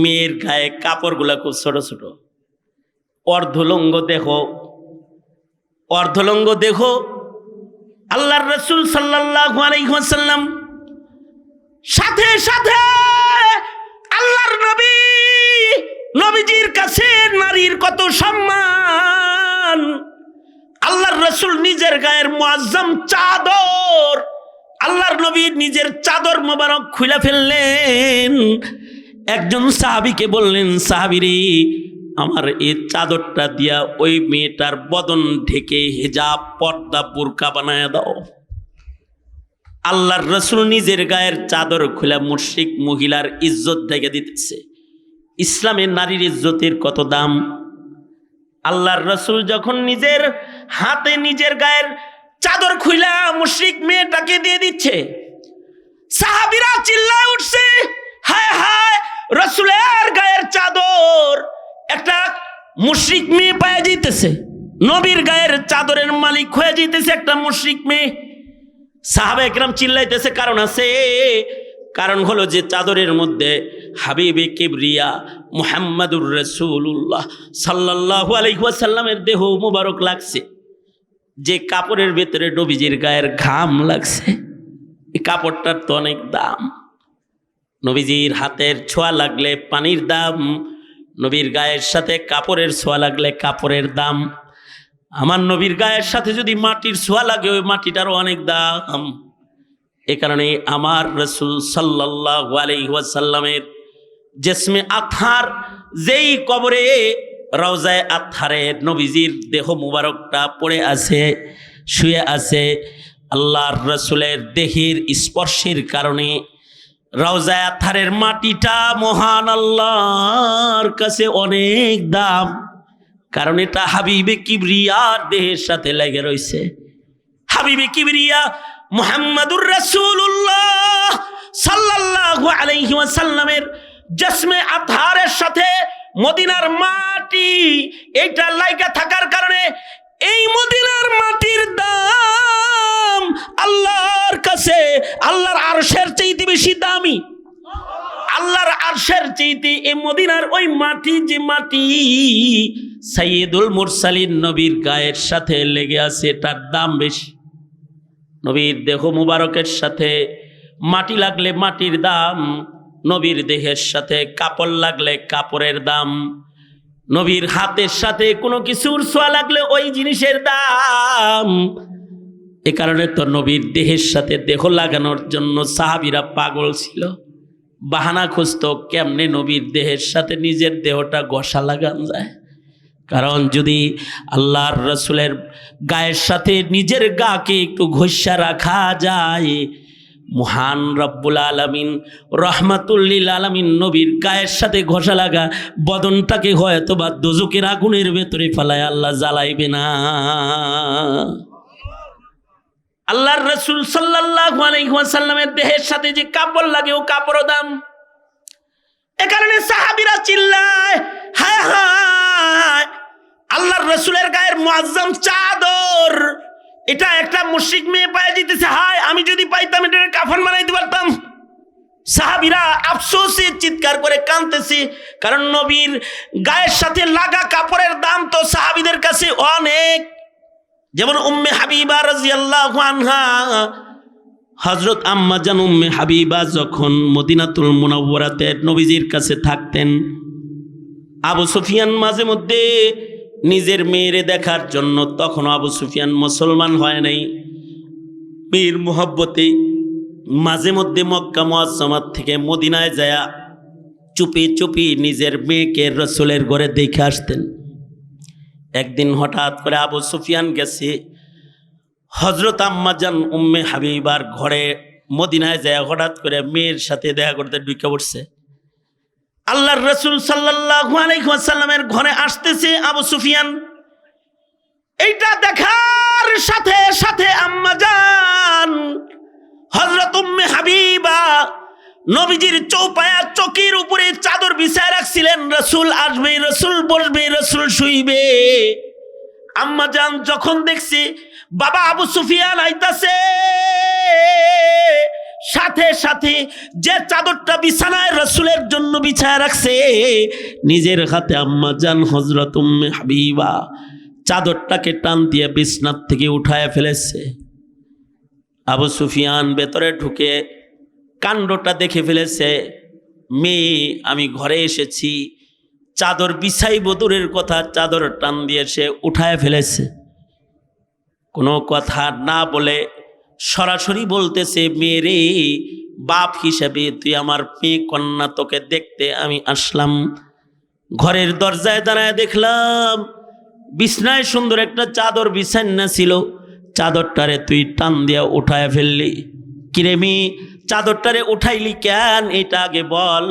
Speaker 1: মেয়ের গায়ে কাপড়গুলা খুব ছোট ছোট। অর্ধলঙ্গ দেখো, অর্ধলঙ্গ দেখো। আল্লাহর রাসূল সাল্লাল্লাহু আলাইহি ওয়াসাল্লাম সাথে সাথে আল্লাহর নবীজির কাছে নারীর কত সম্মান। আল্লাহর রাসূল নিজের গায়ের মুআজ্জাম চাদর, আল্লাহর নবী নিজের চাদর মোবারক খুলে ফেললেন। একজন সাহাবীকে বললেন, সাহাবীরে আমার এই চাদরটা দিয়া ওই মেয়েটার বদন ঢেকে হিজাব পর্দা বুরকা বানায় দাও। আল্লাহর রাসূল নিজের গায়ের চাদর খুলে মুশরিক মহিলার ইজ্জত ঢেকে দিতেছে। ইসলামের নারীর ইজ্জতের কত দাম। আল্লাহর রাসূল যখন নিজের হাতে নিজের গায়ের চাদর খুইলা মুশরিক মেয়েটাকে দিয়ে দিচ্ছে, সাহাবীরা চিল্লায় উঠছে, হায় হায়, রাসূলের গায়ের চাদর একটা মুশরিক মেয়ে পায়ে যাইতেছে, নবীর গায়ের চাদরের মালিক হয়ে যাইতেছে একটা মুশরিক মেয়ে। সাহাবায়ে কেরাম চিল্লাইতেছে, কারণ আছে, কারণ হলো যে চাদরের মধ্যে হাবিবে কিবরিয়া মুহাম্মাদুর রাসূলুল্লাহ সাল্লাল্লাহু আলাইহি ওয়াসাল্লামের দেহ মুবারক লাগছে। যে কাপড়ের ভেতরে নবীজির গায়ের ঘাম লাগছে, এই কাপড়টার তো অনেক দাম। নবীজির হাতের ছোঁয়া লাগলে পানির দাম, নবীর গায়ের সাথে কাপড়ের ছোঁয়া লাগলে কাপড়ের দাম। আমার নবীর গায়ের সাথে যদি মাটির ছোঁয়া লাগে, ওই মাটিটারও অনেক দাম। এ কারণে আমার রাসূল সাল্লাল্লাহু আলাইহি ওয়াসাল্লামের জিসমে আতহার, যেই কবরে রওজায়ে আতহারে নবীজির দেহ মুবারকটা পড়ে আছে, শুয়ে আছে, আল্লাহর রাসূলের দেহের স্পর্শের কারণে রওজায়ে আতহারের মাটিটা মহান আল্লাহর কাছে অনেক দাম। কারণ এটা হাবিবে কিবরিয়ার দেহের সাথে লেগে রয়েছে। হাবিবে কিবরিয়া মুহাম্মাদুর রাসূলুল্লাহ সাল্লাল্লাহু আলাইহি ওয়াসাল্লামের জিসমে আতহারের সাথে মদিনার মাটি এইটা লাইগা থাকার কারণে এই মদিনার মাটির দাম আল্লাহর কাছে আল্লাহর আরশের চাইতে বেশি দামি। আল্লাহর আরশের চাইতে এই মদিনার ওই মাটি, যে মাটি সাইয়্যিদুল মুরসালিন নবীর গায়ের সাথে লেগে আছে, তার দাম বেশি। নবীর দেহ মুবারকের সাথে মাটি লাগলে মাটির দাম, নবীর দেহের সাথে কাপড় লাগলে কাপড়ের দাম, নবীর হাতের সাথে কোনো কিছুর ছোঁয়া লাগলে ওই জিনিসের দাম। এ কারণে তো নবীর দেহের সাথে দেহ লাগানোর জন্য সাহাবীরা পাগল ছিল, বাহানা খুঁজতো কেমনে নবীর দেহের সাথে নিজের দেহটা ঘষা লাগানো যায়। কারণ যদি আল্লাহর রাসূলের গায়ের সাথে নিজের গাকে একটু ঘষা রাখা যায়, মহান রব্বুল আলামিন রহমাতুল লিল আলামিন নবীর গায়ের সাথে ঘষা লাগা বদনটাকে হয়তো বা দোজকের আগুনের ভেতরে ফেলায় আল্লাহ জ্বালাইবে না। আল্লাহর রাসূল সাল্লাল্লাহু আলাইহি ওয়াসাল্লামের দেহের সাথে যে কাপড় লাগে, ও কাপড়ও দাম। এ কারণে সাহাবীরা চিল্লায়, হায় হায়, আল্লাহর রাসূলের গায়ের মুআজ্জাম চাদর এটা একটা মুশরিক মেয়ে পায়ে যেতেছে, হায় আমি যদি পাইতাম এটা কাফন বানাইতে পারতাম। সাহাবীরা আফসোসে চিৎকার করে কাঁদতেছে, কারণ নবীর গায়ের সাথে লাগা কাপড়ের দাম তো সাহাবীদের কাছে অনেক। যেমন উম্মে হাবিবা রাদিয়াল্লাহু আনহা, হযরত আম্মা জান উম্মে হাবিবা যখন মদিনাতুল মুনাওয়ারাতে নবীজির কাছে থাকতেন, আবু সুফিয়ান মাঝে মধ্যে নিজের মেয়েরে দেখার জন্য, তখন আবু সুফিয়ান মুসলমান হয় নাই, বীর মুহাব্বতে মাঝে মধ্যে মক্কা মুআজ্জামাত থেকে মদিনায় যায় চুপি চুপি নিজের মেয়েকে রাসূলের ঘরে দেখে আসতেন। একদিন হঠাৎ করে আবু সুফিয়ান গেছে হযরত আম্মা জান উম্মে হাবিবার ঘরে, মদিনায় যায় হঠাৎ করে মেয়ের সাথে দেখা করতে ঢুকে পড়ছে। আল্লাহর রাসূল সাল্লাল্লাহু আলাইহি ওয়াসাল্লামের ঘরে আসতেছে আবু সুফিয়ান, এইটা দেখার সাথে সাথে আম্মা জান হযরত উম্মে হাবিবা নবীজির চৌপায়া চকির উপরে চাদর বিছায় রাখছিলেন। রাসূল আসবে, রাসূল বসবে, রাসূল শুইবে। আম্মা জান যখন দেখছে বাবা আবু সুফিয়ান আইতাছে, সাথে সাথে যে চাদরটা বিছানায় রাসূলের জন্য বিছায় রাখছে, নিজের হাতে আম্মা জান হযরত উম্মে হাবিবা চাদরটাকে টান দিয়ে বিছনার থেকে উঠায় ফেলেছে। আবু সুফিয়ান ভেতরে ঢুকে কাণ্ডটা দেখে ফেলেছে। মেয়ে, আমি ঘরে এসেছি, চাদর বিছাইব দূরের কথা, চাদর টান দিয়ে সে উঠায় ফেলেছে। কোনো কথা না বলে সরাসরি বলতেছে, মেয়েরে, বাপ হিসেবে তুই আমার মেয়ে কন্যা, তোকে দেখতে আমি আসলাম। ঘরের দরজায় দাঁড়ায় দেখলাম বিছনায় সুন্দর একটা চাদর বিছান্না ছিল, চাদরটারে তুই টান দিয়া উঠায় ফেললি। কিরে মেয়ে, চাদরটারে উঠাইলি কেন? এটা আগে বল।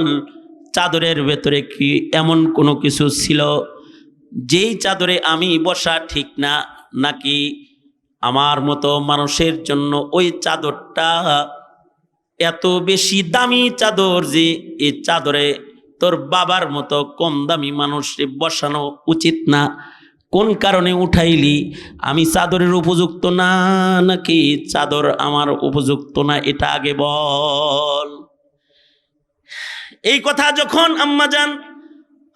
Speaker 1: চাদরের ভেতরে কি এমন কোনো কিছু ছিল যেই চাদরে আমি বসা ঠিক না, নাকি আমার মতো মানুষের জন্য ওই চাদরটা এত বেশি দামি চাদর যে এই চাদরে তোর বাবার মতো কম দামি মানুষে বসানো উচিত না? কোন কারণে উঠাইলি? আমি চাদরের উপযুক্ত না, নাকি চাদর আমার উপযুক্ত না, এটা আগে বল। এই কথা যখন আম্মাজান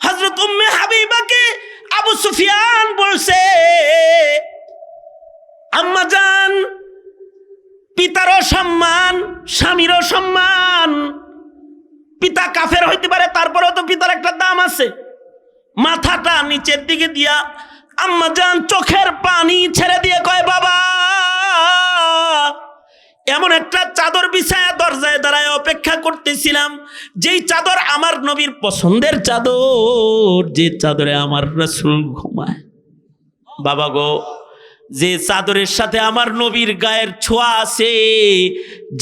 Speaker 1: হযরত উম্মে হাবিবাকে আবু সুফিয়ান বলছে, আম্মাজান পিতারও সম্মান, স্বামীরও সম্মান। পিতা কাফের হইতে পারে, তারপরেও তো পিতার একটা দাম আছে। মাথাটা নিচের দিকে দিয়া আম্মাজান চোখের পানি ছেড়ে দিয়ে কয়, বাবা, এমন একটা চাদর বিছায়া দরজায় দাঁড়ায় অপেক্ষা করতেছিলাম, যেই চাদর আমার নবীর পছন্দের চাদর, যে চাদরে আমার রাসূল ঘুমায়। বাবা গো, যে চাদরের সাথে আমার নবীর গায়ের ছোঁয়া আছে,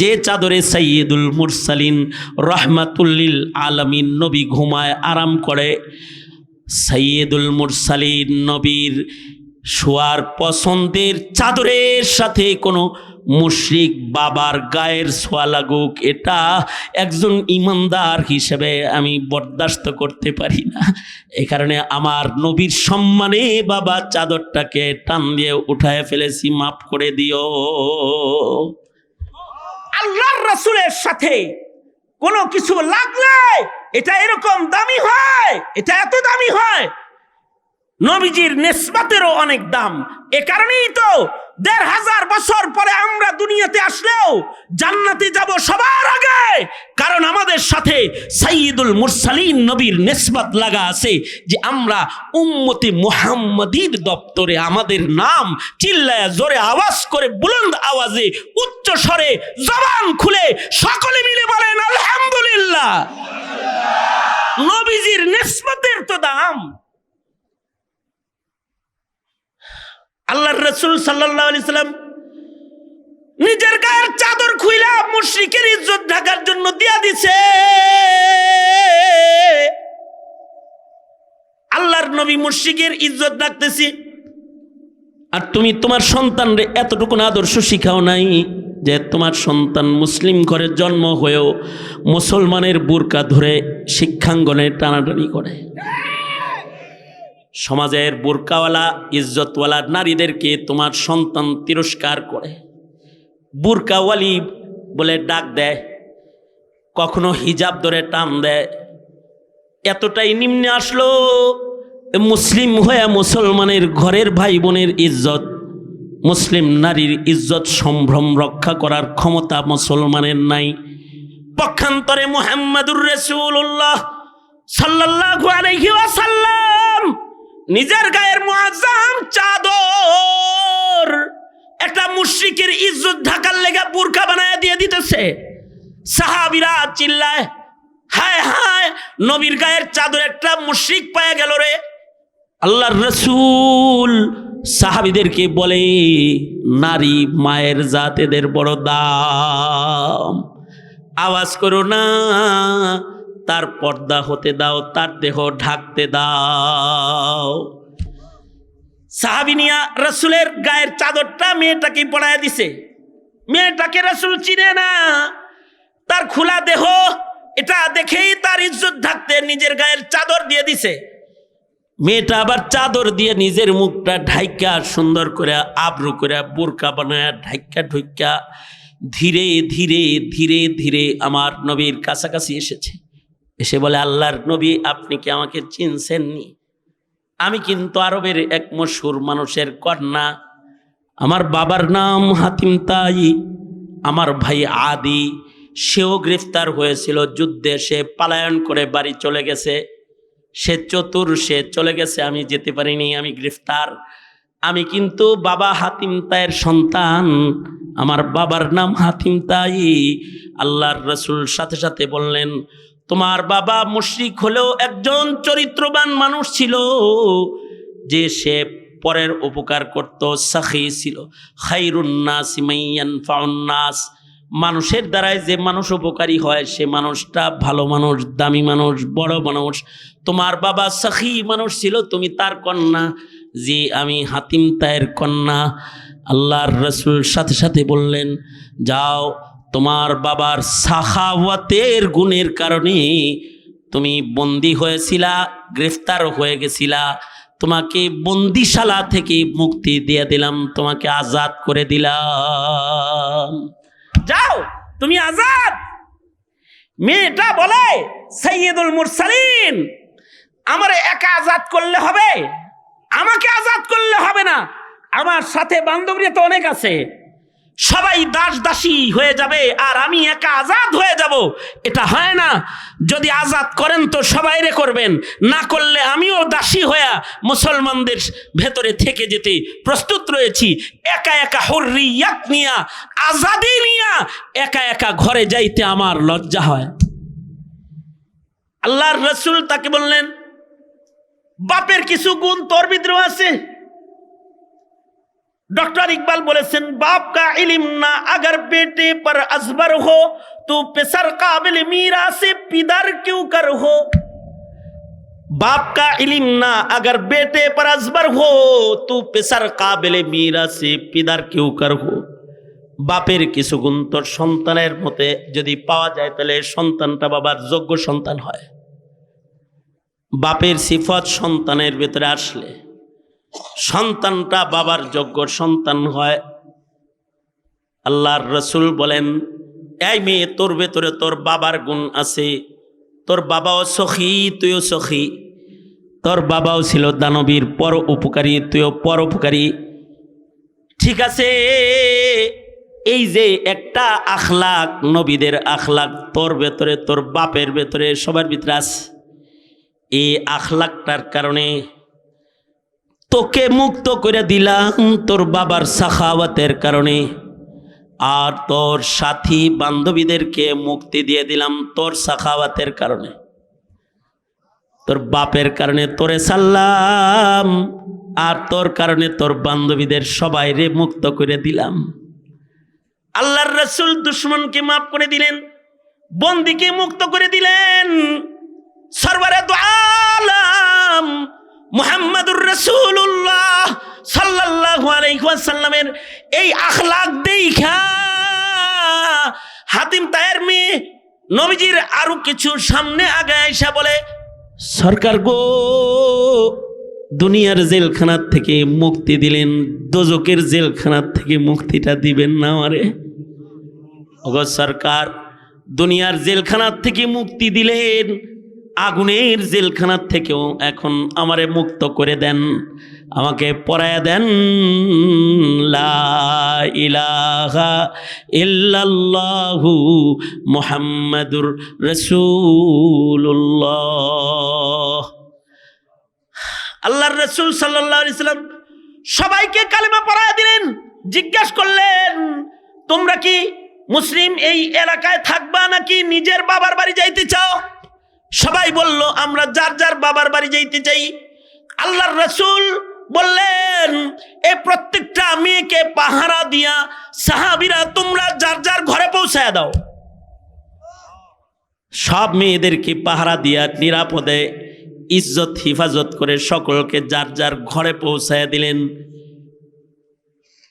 Speaker 1: যে চাদরে সাইয়্যিদুল মুরসালিন রাহমাতুল লিল আলামিন নবী ঘুমায়, আরাম করে, সাইয়্যিদুল মুরসালিন নবীর শোয়ার পছন্দের চাদরের সাথে কোনো মুশরিক বাবার গায়ের ছোঁয়া লাগুক, এটা একজন ইমানদার হিসেবে আমি বরদাস্ত করতে পারি না। এই কারণে আমার নবীর সম্মানে বাবা চাদরটাকে টান দিয়ে উঠায় ফেলেছি, মাফ করে দিও। আল্লাহর রাসূলের সাথে কোনো কিছু লাগলে এটা এরকম দামি হয়, এটা এত দামি হয়। নবীজির নিসবতেরও অনেক দাম। এ কারণেই তো ১৫০০ বছর পরে আমরা দুনিয়াতে আসলেও জান্নাতে যাব সবার আগে, কারণ আমাদের সাথে সাইয়্যিদুল মুরসালিন নবীর নিসবত লাগা আছে, যে আমরা উম্মতে মুহাম্মাদীর দপ্তরে আমাদের নাম চিল্লায়া জোরে আওয়াজ করে বুলন্দ আওয়াজে উচ্চ স্বরে জবান খুলে সকলে মিলে বলেন আলহামদুলিল্লাহ। নবীজির নিসবতের তো দাম। আল্লাহর রাসূল সাল্লাল্লাহু আলাইহি সাল্লাম নিজের গায়ের চাদর খুইলা মুশরিকের ইজ্জত ঢাকার জন্য দিয়া দিছে। আল্লাহর নবী মুশরিকের ইজ্জত রাখতেছি, আর তুমি তোমার সন্তানরে এতটুকু আদর্শ শিখাও নাই যে তোমার সন্তান মুসলিম ঘরে জন্ম হয়েও মুসলমানের বুরকা ধরে শিক্ষাঙ্গনে টানাটানি করে। সমাজের বুরকাওয়ালা ইজ্জতওয়ালা নারীদেরকে তোমার সন্তান তিরস্কার করে, বুরকাওয়ালি বলে ডাক দেয়, কখনো হিজাব ধরে টান দেয়। এতটাই নিম্নে আসলো, মুসলিম হয়ে মুসলমানের ঘরের ভাই বোনের ইজ্জত, মুসলিম নারীর ইজ্জত সম্ভ্রম রক্ষা করার ক্ষমতা মুসলমানের নাই। পক্ষান্তরে মুহাম্মাদুর রাসূলুল্লাহ সাল্লাল্লাহু আলাইহি ওয়াসাল্লাম নিজের গায়ের মুআজ্জাম চাদর একটা মুশরিকের ইজ্জত ঢাকার লেগে বুরকা বানায় দিয়ে দিতেছে। সাহাবীরা চিল্লায়, হায় হায়, নবীর গায়ের চাদর একটা মুশরিক পায়া গেল রে। আল্লাহর রাসূল সাহাবীদেরকে বলে, নারী মায়ের জাত, এদের বড় দাম, আওয়াজ করো না, তার পর্দা হতে দাও, তার দেহ ঢাকতে দাও। সাহাবী নিয়া রাসূলের গায়ের চাদরটা মেয়েটাকে পরায় দিছে। মেয়েটাকে রাসূল চিনে না, তার খোলা দেহ, এটা দেখেই তার ইজ্জত ঢাকতে নিজের গায়ের চাদর দিয়ে দিছে। মেয়েটা আবার চাদর দিয়ে নিজের মুখটা ঢাইকা সুন্দর করে আবরু করে বোরকা বানায় ঢাইকা ঢুইকা ধীরে ধীরে ধীরে ধীরে আমার নবীর কাছাকাছি এসেছে। এসে বলে, আল্লাহর নবী, আপনি কি আমাকে চিনছেননি? আমি কিন্তু আরবের এক মশহুর মানুষের কন্যা। আমার বাবার নাম হাতিম তাই, আমার ভাই আদি, সেও গ্রেফতার হয়েছিল যুদ্ধে, সে পালায়ন করে বাড়ি চলে গেছে। সে চতুর, সে চলে গেছে, আমি যেতে পারিনি, আমি গ্রেফতার। আমি কিন্তু বাবা হাতিম তাইয়ের সন্তান, আমার বাবার নাম হাতিম তাই। আল্লাহর রাসূল সাথে সাথে বললেন, তোমার বাবা মুশরিক হলেও একজন চরিত্রবান মানুষ ছিল, যে সে পরের উপকার করত, সাখী ছিল। খায়রুন নাস মান ইয়ানফাউন নাস, মানুষের দ্বারাই যে মানুষ উপকারী হয় সে মানুষটা ভালো মানুষ, দামি মানুষ, বড় মানুষ। তোমার বাবা সাখী মানুষ ছিল, তুমি তার কন্যা। যে আমি হাতিম তাইয়ের কন্যা। আল্লাহর রাসূল সাথে সাথে বললেন, যাও, তোমার বাবার সাখাওয়াতের গুণের কারণে তুমি বন্দী হয়েছিলা, গ্রেফতার হয়ে গেছিলা, তোমাকে বন্দিশালা থেকে মুক্তি দিয়ে দিলাম, তোমাকে আজাদ করে দিলাম, যাও তুমি আজাদ। মেয়েটা বলে, সাইয়্যিদুল মুরসালিন, আমারে একা আজাদ করলে হবে? আমাকে আজাদ করলে হবে না, আমার সাথে বান্ধবীরা তো অনেক আছে, সবাই দাস দাসী হয়ে যাবে আর আমি একা আজাদ হয়ে যাব। এটা হয় না। যদি আজাদ করেন তো সবাইরে করবেন, না করলে আমিও দাসী হয়ে মুসলমানদের ভেতরে থেকে যেতে প্রস্তুত রয়েছি। একা একা হুররিয়াত নিয়া, আজাদি নিয়া একা একা ঘরে যাইতে আমার লজ্জা হয়। আল্লাহর রাসূল তাকে বললেন, বাপের কিছু গুণ তোর ভিতরে আছে। डॉक्टर इकबाल बोले बाप का इल्म ना अगर बेटे पर अजबर हो तो पेसर काबिल मीरा से पिदर क्यों कर हो। बाप का इल्म ना अगर बेटे पर अजबर हो तो पेसर काबिल मीरा से पिदर क्यों कर हो। বাপের কিছু গুণ তোর সন্তানের মতে যদি পাওয়া যায় তাহলে সন্তানটা বাবার যোগ্য সন্তান হয়। বাপের সিফত সন্তানের ভিতরে আসলে সন্তানটা বাবার যোগ্য সন্তান হয়। আল্লাহর রাসূল বলেন, এই মেয়ে, তোর ভেতরে তোর বাবার গুণ আছে। তোর বাবাও সখী, তুইও সখী। তোর বাবাও ছিল দানবীর পর উপকারী, তুইও পর উপকারী। ঠিক আছে, এই যে একটা আখলাক, নবীদের আখলাক তোর ভেতরে, তোর বাপের ভেতরে, সবার ভিতরে আছে। এই আখলাকটার কারণে তোকে মুক্ত করে দিলাম তোর বাবার সাখাওয়াতের কারণে, আর তোর সাথী বান্ধবীদেরকে মুক্তি দিয়ে দিলাম তোর সাখাওয়াতের কারণে। তোর বাপের কারণে তোরে সাল্লাম, আর তোর কারণে তোর বান্ধবীদের সবাইরে মুক্ত করে দিলাম। আল্লাহর রাসূল দুশমনকে মাফ করে দিলেন, বন্দীকে মুক্ত করে দিলেন। সরওয়ারে দু আলম মুহাম্মাদুর রাসূলুল্লাহ সাল্লাল্লাহু আলাইহি ওয়াসাল্লামের এই আখলাক দেখা হাতিম তায়ের মেয়ে নবীজির আরো কিছু সামনে আগে আয়েশা বলে, সরকার গো, দুনিয়ার জেলখানার থেকে মুক্তি দিলেন, দোজকের জেলখানার থেকে মুক্তিটা দিবেন না আমারে? ওগো সরকার, দুনিয়ার জেলখানার থেকে মুক্তি দিলেন, আগুনের জেলখানার থেকেও এখন আমারে মুক্ত করে দেন, আমাকে পরায়া দেন লা ইলাহা ইল্লাল্লাহু মুহাম্মাদুর রাসূলুল্লাহ। আল্লাহর রাসূল সাল্লাল্লাহু আলাইহি সাল্লাম সবাইকে কালেমা পড়ায়া দিলেন। জিজ্ঞাসা করলেন, তোমরা কি মুসলিম এই এলাকায় থাকবা নাকি নিজের বাবার বাড়ি যাইতে চাও? সবাই বলল, আমরা যার যার বাবার বাড়ি যাইতে চাই। আল্লাহর রাসূল বললেন, এই প্রত্যেকটা মেয়েকে পাহারা দিয়া সাহাবীরা তোমরা যার যার ঘরে পৌঁছায় দাও। সব মেয়েদেরকে পাহারা দিয়া নিরাপদে ইজ্জত হিফাজত করে সকলকে যার যার ঘরে পৌঁছায় দিলেন।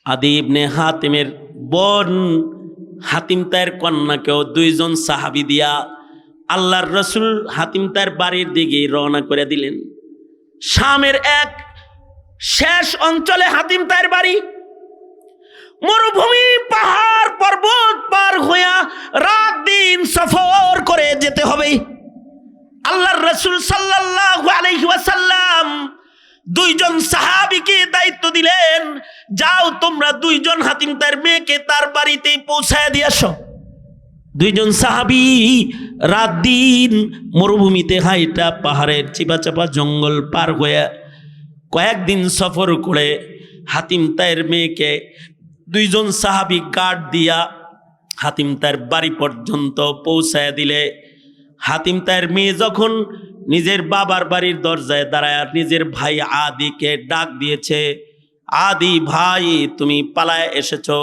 Speaker 1: আদি ইবনে হাতিমের বোন হাতিম তায়ের কন্যাকেও 2 জন সাহাবী দিয়া আল্লাহর রসুল হাতিম তায়ের বাড়ির দিকে রওনা করে দিলেন। শামের এক শেষ অঞ্চলে হাতিম তায়ের বাড়ি। মরুভূমি পাহাড় পর্বত পার হইয়া রাত দিন সফর করে যেতে হবে। আল্লাহর রাসূল সাল্লাল্লাহু আলাইহি ওয়াসাল্লাম 2 জন সাহাবীকে দায়িত্ব দিলেন, যাও তোমরা 2 জন হাতিম তায়ের মেয়েকে তার বাড়িতে পৌঁছায় দিয়ে আসো। 2 জন সাহাবী রাত দিন মরুভূমিতে হাইটা পাহাড়ের চিপা চাপা জঙ্গল পার হয়ে কয়েকদিন সফর করে হাতিম তায়ের মেয়েকে 2 জন সাহাবী গার্ড দিয়া হাতিম তায়ের বাড়ি পর্যন্ত পৌঁছায় দিলে, হাতিম তায়ের মেয়ে যখন নিজের বাবার বাড়ির দরজায় দাঁড়ায় নিজের ভাই আদিকে ডাক দিয়েছে, আদি ভাই তুমি পালায় এসেছো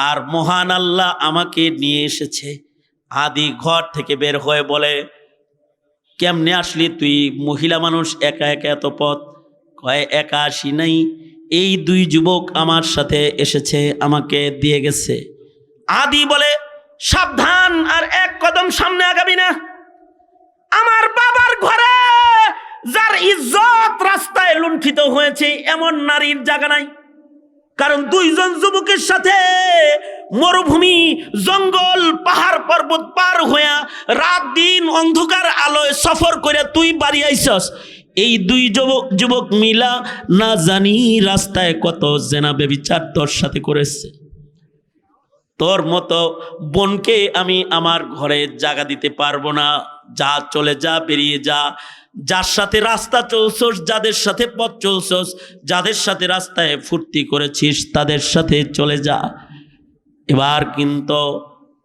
Speaker 1: আর মহান আল্লাহ আমাকে নিয়ে এসেছে। আদি ঘর থেকে বের হয়ে বলে, কেমনে আসলি তুই? মহিলা মানুষ একা একা এত পথ? কয় একা আসি নাই, এই 2 যুবক আমার সাথে এসেছে, আমাকে দিয়ে গেছে। আদি বলে, সাবধান, আর 1 কদম সামনে আগাবি না। আমার বাবার ঘরে যার ইজ্জত রাস্তায় লুণ্ঠিত হয়েছে এমন নারীর জায়গা নাই। কারণ 2 জন যুবকের সাথে মরুভূমি জঙ্গল পাহাড় পর্বত পার হইয়া রাত দিন অন্ধকার আলোয় সফর করে তুই বাড়ি আইছস। এই 2 যুবক মিলা না জানি রাস্তায় কত জেনা বেবিচার তোর সাথে করেছে। তোর মতো বোনকে আমি আমার ঘরে জায়গা দিতে পারবো না। যা, চলে যা, বেরিয়ে যা। যার সাথে রাস্তা চলছস, যাদের সাথে পথ চলছস, যাদের সাথে রাস্তায় ফুর্তি করেছিস, তাদের সাথে চলে যা। এবার কিন্তু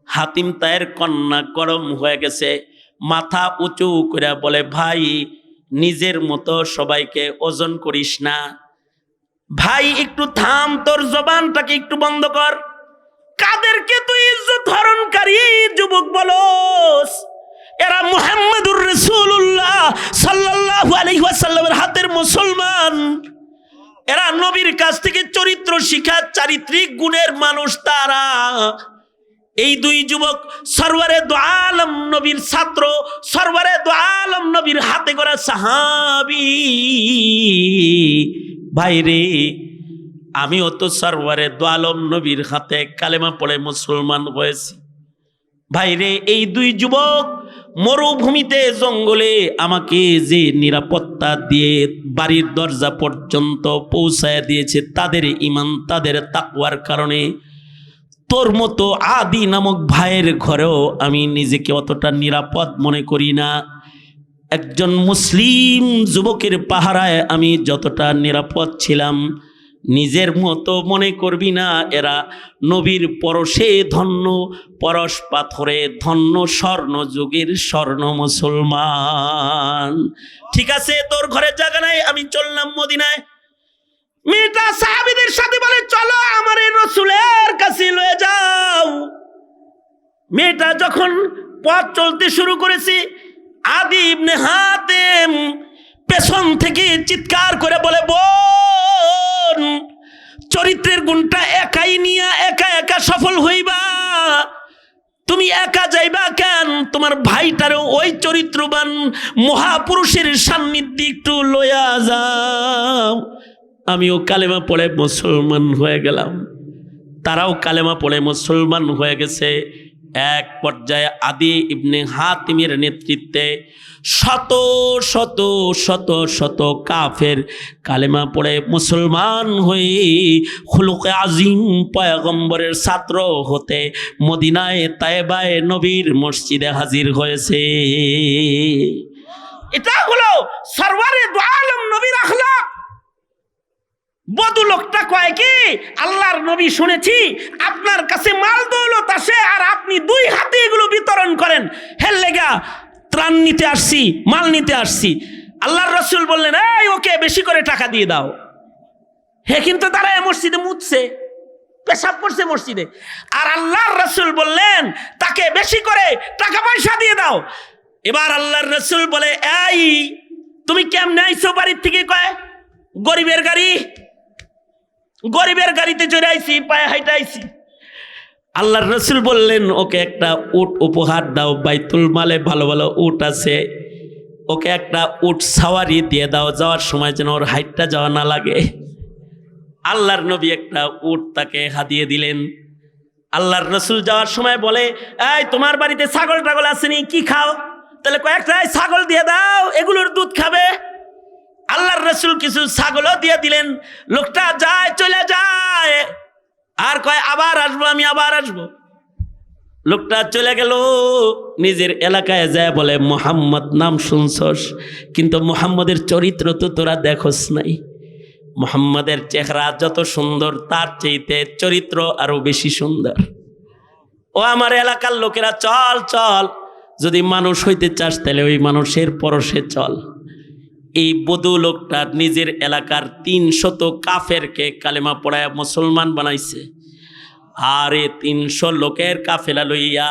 Speaker 1: হাতিম তায়ের কন্যা গরম হয়ে গেছে, মাথা উঁচু করে বলে, ভাই নিজের মতো সবাইকে ওজন করিস না। ভাই একটু থাম, তোর জবানটাকে একটু বন্ধ কর। কাদেরকে তুই ইজ্জত হরণকারী যুবক বলস? এরা মুহাম্মদুর রাসূলুল্লাহ সাল্লাল্লাহু আলাইহি ওয়াসাল্লামের হাতের মুসলমান। এরা নবীর কাছ থেকে চরিত্র শিক্ষা, চারিত্রিক গুণের মানুষ তারা। এই 2 যুবক সরওয়ারে দু আলম নবীর ছাত্র, সরওয়ারে দু আলম নবীর হাতে গড়া সাহাবী। ভাইরে, আমিও তো সরওয়ারে দু আলম নবীর হাতে কালেমা পড়ে মুসলমান হয়েছি। ভাইরে, এই 2 যুবক মরুভূমিতে জঙ্গলে আমাকে যে নিরাপত্তা দিয়ে বাড়ির দরজা পর্যন্ত পৌঁছায় দিয়েছে, তাদের ঈমান, তাদের তাকওয়ার কারণে। তোর মতো আদি নামক ভাইয়ের ঘরেও আমি নিজেকে অতটা নিরাপদ মনে করি না। একজন মুসলিম যুবকের পাহারায় আমি যতটা নিরাপদ ছিলাম, নিজের মতো মনে করবি না। এরা নবীর পরশে ধন্য, পরশ পাথরে ধন্য, স্বর্ণ যুগের স্বর্ণ মুসলমান। ঠিক আছে, তোর ঘরে জায়গা নাই, আমি চললাম মদিনায়। মেয়েটা সাহাবীদের সাথে বলে, চলো আমার এই রাসূলের কাছে লয়ে যাও। মেয়েটা যখন পথ চলতে শুরু করেছে, আদি ইবনে হাতিম পেছন থেকে চিৎকার করে বলে, বোন চরিত্রের গুণটা একাই নিয়া একা একা সফল হইবা? তুমি একা যাইবা কেন? তোমার ভাইটারও ওই চরিত্রবান মহাপুরুষের সান্নিধ্যে একটু লইয়া যাও। আমিও কালেমা পড়ে মুসলমান হয়ে গেলাম, তারাও কালেমা পড়ে মুসলমান হয়ে গেছে। এক পর্যায়ে আদি ইবনে হাতিমের নেতৃত্বে শত শত শত শত কাফের কালেমা পড়ে মুসলমান হয়ে খুলুকে আজিম পয়গম্বরের ছাত্র হতে মদিনায় তায়েবায় নবীর মসজিদে হাজির হয়েছে। এটা হলো সরওয়ারে দু আলম নবীর আখলাক। বদু লোকটা কয় কি, আল্লাহর নবী শুনেছি আপনার কাছে মাল দৌলত আসে আর আপনি 2 হাতে এগুলো বিতরণ করেন, হেল লেগা ত্রাণ নিতে আসছি, মাল নিতে আসছি। আল্লাহর রাসূল বললেন, এই ওকে বেশি করে টাকা দিয়ে দাও। হে কিন্তু তারা মসজিদে মুতছে, পেশাব করছে মসজিদে, আর আল্লাহর রাসূল বললেন তাকে বেশি করে টাকা পয়সা দিয়ে দাও। এবার আল্লাহর রাসূল বলে, এই তুমি কেমনে আইছো বাড়ির থেকে? কয় গরিবের গাড়ি, গরিবের গাড়িতে চড়ে আইছি, পায়ে হাইটা আইছি। আল্লাহর রাসূল বললেন, ওকে একটা উট উপহার দাও, বাইতুল মালে ভালো ভালো উট আছে, ওকে একটা উট সাওয়ারি দিয়ে দাও, যাওয়ার সময় যেন ওর হাইটটা যাওয়া না লাগে। আল্লাহর নবী একটা উট তাকে হাদিয়ে দিলেন। আল্লাহর রাসূল যাওয়ার সময় বলে, এই তোমার বাড়িতে ছাগল টাগল আসেনি, কি খাও? তাহলে কয়েকটা ছাগল দিয়ে দাও, এগুলোর দুধ খাবে। আল্লাহর রাসূল কিছু ছাগলও দিয়ে দিলেন। লোকটা যায়, চলে যায়, আর কয় আবার আসবো, আমি আবার আসবো। লোকটা চলে গেল, নিজের এলাকায় যায় বলে, মুহাম্মদ নাম শুনছস, কিন্তু মুহাম্মদের চরিত্র তো তোরা দেখোস নাই। মুহাম্মদের চেহারা যত সুন্দর, তার চাইতে চরিত্র আরো বেশি সুন্দর। ও আমার এলাকার লোকেরা, চল চল, যদি মানুষ হইতে চাস তাহলে ওই মানুষের পরশে চল। এই বধূ লোকটা নিজের এলাকার 300 কাফেরকে কালেমা পড়ায় মুসলমান বানাইছে। আর এই 300 লোকের কাফেলা লইয়া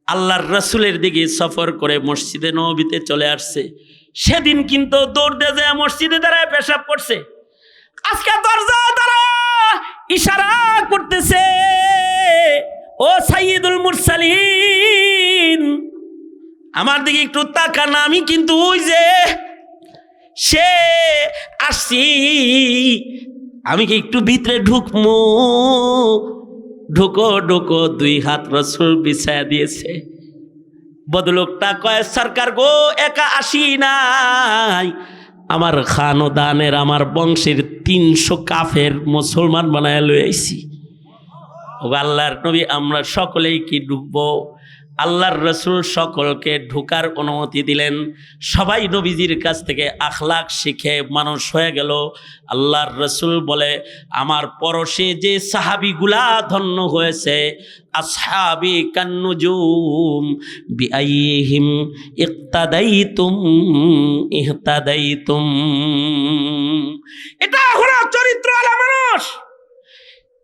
Speaker 1: আল্লাহর রাসূলের দিকে সফর করে মসজিদে নববীতে চলে আসছে। সেদিন কিন্তু দৌড় দিয়ে যায় মসজিদে দাঁড়ায় পেশাব করছে। আজকে দরজা দ্বারা ইশারা করতেছে, ও সাইয়্যিদুল মুরসালিন, আমার দিকে একটু তাকান, আমি কিন্তু ওই যে সে আসছি, আমি কি একটু ভিতরে ঢুকমু? ঢুকো ঢুকো। 2 হাত রাসূল বিছায়া দিয়েছে। বদলোকটা কয়, সরকার গো, একা আসি নাই, আমার খানদানের, আমার বংশের 300 কাফের মুসলমান বানায় লই আইছি। ও আল্লাহর নবী, আমরা সকলেই কি ঢুকবো? আল্লাহর রাসূল সকলকে ঢোকার অনুমতি দিলেন। সবাই নবীজির কাছ থেকে আখলাক শিখে মানুষ হয়ে গেল। আল্লাহর রাসূল বলে, আমার পরশে যে সাহাবীগুলা ধন্য হয়েছে, আসহাবি কান্নুজুম বিআইহিম ইক্তাদাইতুম ইহতাদাইতুম। এটা হলো চরিত্রওয়ালা মানুষ।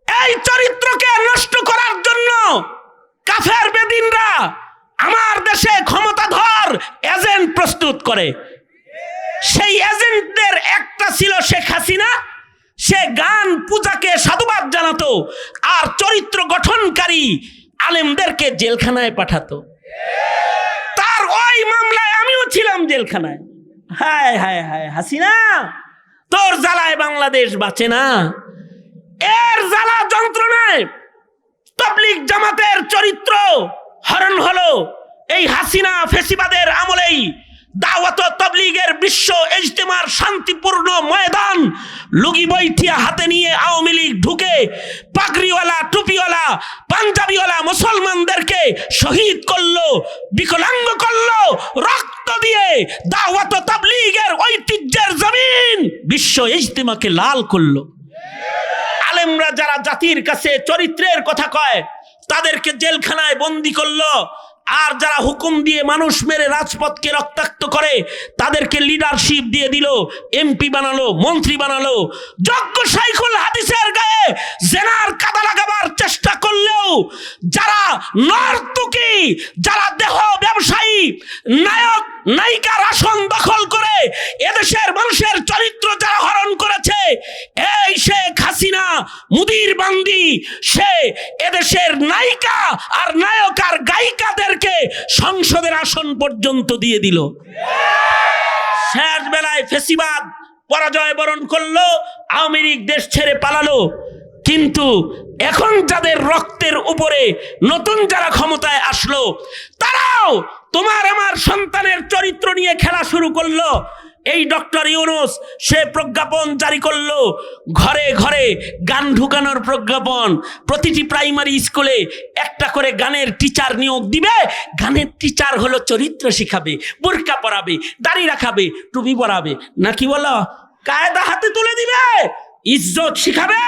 Speaker 1: এই চরিত্রকে নষ্ট করার জন্য কাফের বেদিনরা আমার দেশে ক্ষমতাধর এজেন্ট প্রস্তুত করে। সেই এজেন্টদের একটা ছিল শেখ হাসিনা। সে গান পূজাকে সাধুবাদ জানাতো আর চরিত্র গঠনকারী আলেমদেরকে জেলখানায় পাঠাতো। তার ওই মামলায় আমিও ছিলাম জেলখানায়। হায় হায় হায়, হাসিনা তোর জ্বালায় বাংলাদেশ বাঁচে না। এর জ্বালা যন্ত্রণায় তাবলীগ জামাতের চরিত্র হরণ হলো। এই হাসিনা ফেসিবাদের আমলেই দাওয়াত তাবলীগের বিশ্ব ইজতেমার শান্তিপূর্ণ ময়দান লুগি বৈঠিয়া হাতে নিয়ে আওয়ামী লীগ ঢুকে পাগড়িওয়ালা, টুপিওয়ালা, পাঞ্জাবিওয়ালা মুসলমানদেরকে শহীদ করলো, বিকলাঙ্গ করলো, রক্ত দিয়ে দাওয়াত তাবলীগের ঐতিহ্যের জমিন বিশ্ব ইজতেমাকে লাল করলো। আলেমরা যারা জাতির কাছে চরিত্রের কথা কয়, তাদেরকে জেলখানায় বন্দি করলো। আর যারা হুকুম দিয়ে মানুষ মেরে রাজপথকে রক্তাক্ত করে, তাদেরকে লিডারশিপ দিয়ে দিল, এমপি বানালো, মন্ত্রী বানালো। যোগ্য শাইখুল হাদিসের গায়ে জেনার কাদা লাগাবার চেষ্টা করলেও যারা নর্তকী, যারা দেহ ব্যবসায়ী, নায়ক নায়িকার আসন দখল করে এদেশের মানুষের চরিত্র যারা হরণ করেছে, এই শেখ হাসিনা মুদির বান্দি, সে এদেশের নায়িকা আর নায়ক আর গায়িকাদেরকে সংসদের আসন পর্যন্ত দিয়ে দিল। শেষ বেলায় ফেসিবাদ পরাজয় বরণ করলো, আওয়ামী লীগ দেশ ছেড়ে পালালো। কিন্তু এখন যাদের রক্তের উপরে নতুন যারা ক্ষমতায় আসলো, তারাও তোমার আমার সন্তানের চরিত্র নিয়ে খেলা শুরু করলো। এই ডক্টর ইউনূস সে প্রজ্ঞাপন জারি করলো, ঘরে ঘরে গান ঢুকানোর প্রজ্ঞাপন। প্রতিটি প্রাইমারি স্কুলে একটা করে গানের টিচার নিয়োগ দিবে। গানের টিচার হলো চরিত্র শিখাবে, বোরকা পরাবে, দাড়ি রাখাবে, টুপি পরাবে, নাকি বলো কায়দা হাতে তুলে দিবে, ইজ্জত শিখাবে।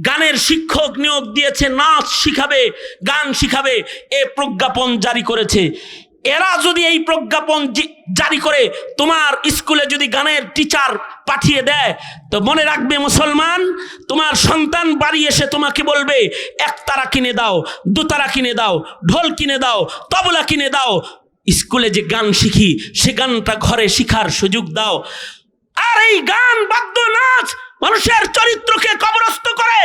Speaker 1: গানের শিক্ষক নিয়োগ দিয়েছে, নাচ শিখাবে, গান শিখাবে। এ প্রজ্ঞাপন জারি করেছে। এরা যদি এই প্রজ্ঞাপন জারি করে তোমার স্কুলে যদি গানের টিচার পাঠিয়ে দেয়, তো মনে রাখবে মুসলমান, তোমার সন্তান বাড়ি এসে তোমাকে বলবে, একতারা কিনে দাও, দুতারা কিনে দাও, ঢোল কিনে দাও, তবলা কিনে দাও, স্কুলে যে গান শিখি সে গানটা ঘরে শিখার সুযোগ দাও। আর এই গান বাদ্য নাচ মানুষের চরিত্রকে কবরস্থ করে,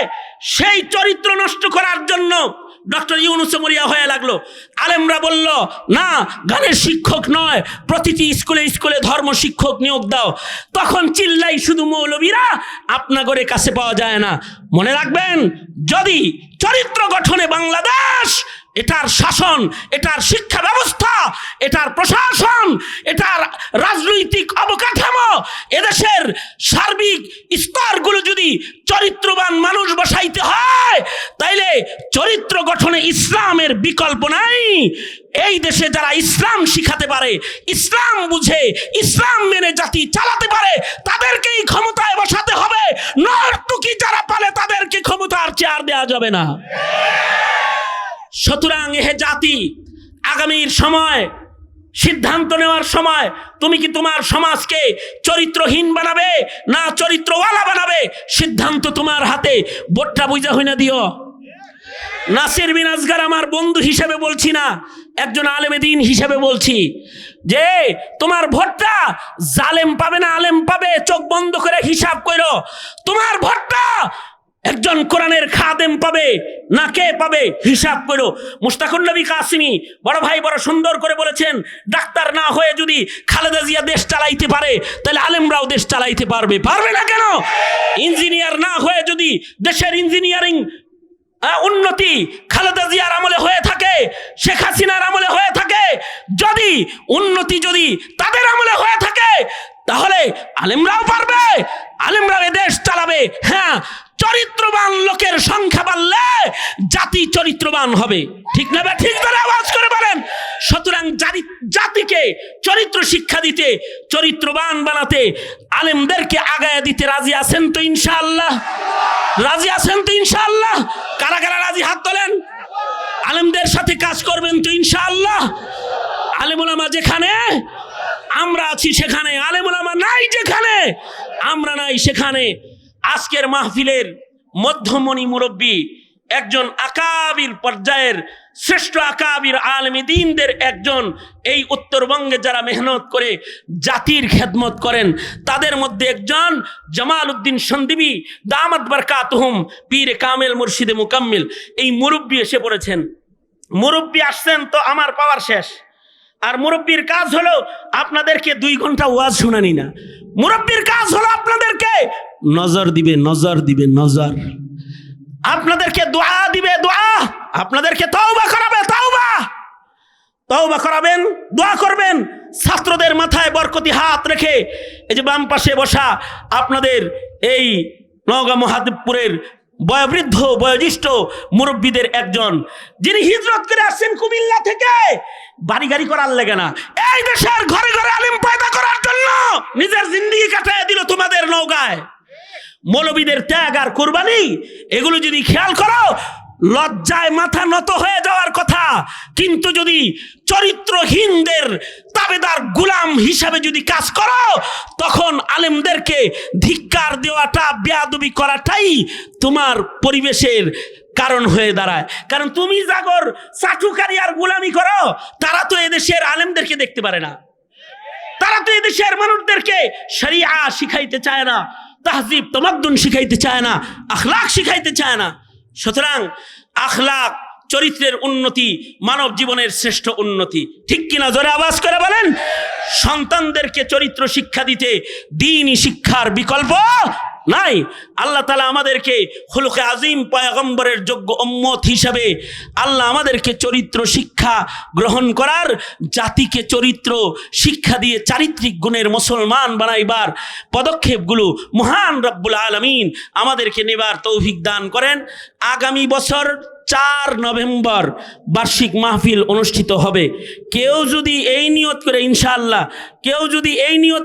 Speaker 1: সেই চরিত্র নষ্ট করার জন্য ডক্টর ইউনূস মরিয়া হয়ে লাগলো। আলেমরা বলল না, গানের শিক্ষক নয়, প্রতিটি স্কুলে স্কুলে ধর্ম শিক্ষক নিয়োগ দাও। তখন চিল্লাই শুধু মৌলবীরা, আপনাগরে কাছে পাওয়া যায় না। মনে রাখবেন, যদি চরিত্র গঠনে বাংলাদেশ, এটার শাসন, এটার শিক্ষা ব্যবস্থা, এটার প্রশাসন, এটার রাজনৈতিক অবকাঠামো, এদেশের সার্বিক স্তরগুলো যদি চরিত্রবান মানুষ বসাইতে হয়, তাইলে চরিত্র গঠনে ইসলামের বিকল্প নাই। এই দেশে যারা ইসলাম শিখাতে পারে, ইসলাম বুঝে, ইসলাম মেনে জাতি চালাতে পারে, তাদেরকেই ক্ষমতায় বসাতে হবে। নর্তকী যারা পালে তাদেরকে ক্ষমতার চেয়ার দেওয়া যাবে না। সুতরাং এ জাতি আগামীর সময় সিদ্ধান্ত নেওয়ার সময়, তুমি কি তোমার সমাজকে চরিত্রহীন বানাবে না চরিত্রওয়ালা বানাবে, সিদ্ধান্ত তোমার হাতে। ভোটটা বুঝা হই না দিও। নাসির বিন আসগার আমার বন্ধু হিসেবে বলছি না, একজন আলেমে দ্বীন হিসেবে বলছি, যে তোমার ভোটটা জালেম পাবে না আলেম পাবে, চোখ বন্ধ করে হিসাব করো। তোমার ভোটটা একজন কোরআনের খাদেম পাবে না কে পাবে, হিসাব করো। মুশতাকুন নবী কাসিমি বড় ভাই বড় সুন্দর করে বলেছেন, ডাক্তার না হয়ে যদি খালেদা জিয়া দেশ চালাইতে পারে, তাহলে আলেমরাও দেশ চালাইতে পারবে। পারবে না কেন? ইঞ্জিনিয়ার না হয়ে যদি দেশের ইঞ্জিনিয়ারিং উন্নতি খালেদা জিয়ার আমলে হয়ে থাকে, শেখ হাসিনার আমলে হয়ে থাকে, যদি উন্নতি যদি তাদের আমলে হয়ে থাকে, তাহলে আলেমরাও পারবে, আলেমরাও দেশ চালাবে। হ্যাঁ, চরিত্রবান লোকের সংখ্যা বাড়লে জাতি চরিত্রবান হবে। ঠিক না? ঠিক করে আওয়াজ করে বলেন। সুতরাং জাতিকে চরিত্র শিক্ষা দিতে, চরিত্রবান বানাতে আলেমদেরকে আগায় দিতে রাজি আছেন তো ইনশাআল্লাহ? রাজি আছেন তো ইনশাআল্লাহ? কারা কারা রাজি হাত তোলেন। আলেমদের সাথে কাজ করবেন তো ইনশাআল্লাহ? আলেম ওলামা যেখানে আমরা আছি সেখানে, আলেম ওলামা নাই যেখানে আমরা নাই সেখানে। আজকের মাহফিলের মধ্যমণি মুরব্বী, একজন আকাবির পর্যায়ের শ্রেষ্ঠ আকাবির আলেমে দ্বীনদের একজন, এই উত্তরবঙ্গে যারা মেহনত করে জাতির খেদমত করেন, তাদের মধ্যে একজন জামাল উদ্দিন সন্দীপী দামাত বারকাতুহুম, পীরে কামেল মুর্শিদে মুকাম্মিল, এই মুরব্বী এসে পড়েছেন। মুরব্বী আসছেন তো আমার পাওয়ার শেষ। আর মুরব্বীর কাজ হলো আপনাদেরকে 2 ঘন্টা ওয়াজ শোনানি না, মুরব্বীর কাজ হলো আপনাদেরকে নজর দিবে, নজর দিবে, নজর। আপনাদেরকে দোয়া দিবে, দোয়া। আপনাদেরকে তওবা করাবে, তওবা। তওবা করাবেন, দোয়া করবেন। ছাত্রদের মাথায় বরকতি হাত রেখে, এই যে বাম পাশে বসা আপনাদের এই নওগাঁ মহাদেবপুরের বয়োবৃদ্ধ বয়োজ্যেষ্ঠ মুরব্বীদের একজন, যিনি হিজরত করে আসছেন কুমিল্লা থেকে, বাড়ি গাড়ি করার লেগে না, এই দেশের ঘরে ঘরে আলেম পয়দা করার জন্য নিজের জিন্দেগি কাটায় দিল তোমাদের নওগাঁয়। মৌলবীদের ত্যাগ আর কুরবানি, এগুলো যদি খেয়াল করো, লজ্জায় মাথা নত হয়ে যাওয়ার কথা। কিন্তু যদি চরিত্রহীনদের তাবেদার গোলাম হিসাবে যদি কাজ করো, তখন আলেমদেরকে ধিক্কার দেওয়াটা, বেয়াদবি করাটাই তোমার পরিবেশের কারণ হয়ে দাঁড়ায়। কারণ তুমি জাগর চাটুকারি আর গোলামি করো, তারা তো এদেশের আলেমদেরকে দেখতে পারে না, তারা তো এদেশের মানুষদেরকে শরিয়া শিখাইতে চায় না, তাহজিব তামাদ্দুন শিখাইতে চায় না, আখলাক শিখাইতে চায় না। সুতরাং আখলাক, চরিত্রের উন্নতি মানব জীবনের শ্রেষ্ঠ উন্নতি। ঠিক কিনা? জোরে আওয়াজ করে বলেন। সন্তানদেরকে চরিত্র শিক্ষা দিতে দ্বীনি শিক্ষার বিকল্প নাই। আল্লাহ তাআলা আমাদেরকে খুলুকে আজিম পয়গম্বরের যোগ্য উম্মত হিসাবে আল্লাহ আমাদেরকে চরিত্র শিক্ষা গ্রহণ করার, জাতিকে চরিত্র শিক্ষা দিয়ে চারিত্রিক গুণের মুসলমান বানাইবার পদক্ষেপগুলো মহান রব্বুল আলামিন আমাদেরকে নেবার তৌফিক দান করেন। আগামী বছর 4 নভেম্বর বার্ষিক মাহফিল অনুষ্ঠিত হবে। কেউ যদি এই নিয়ত করে, ইনশাআল্লাহ, কেউ যদি এই নিয়ত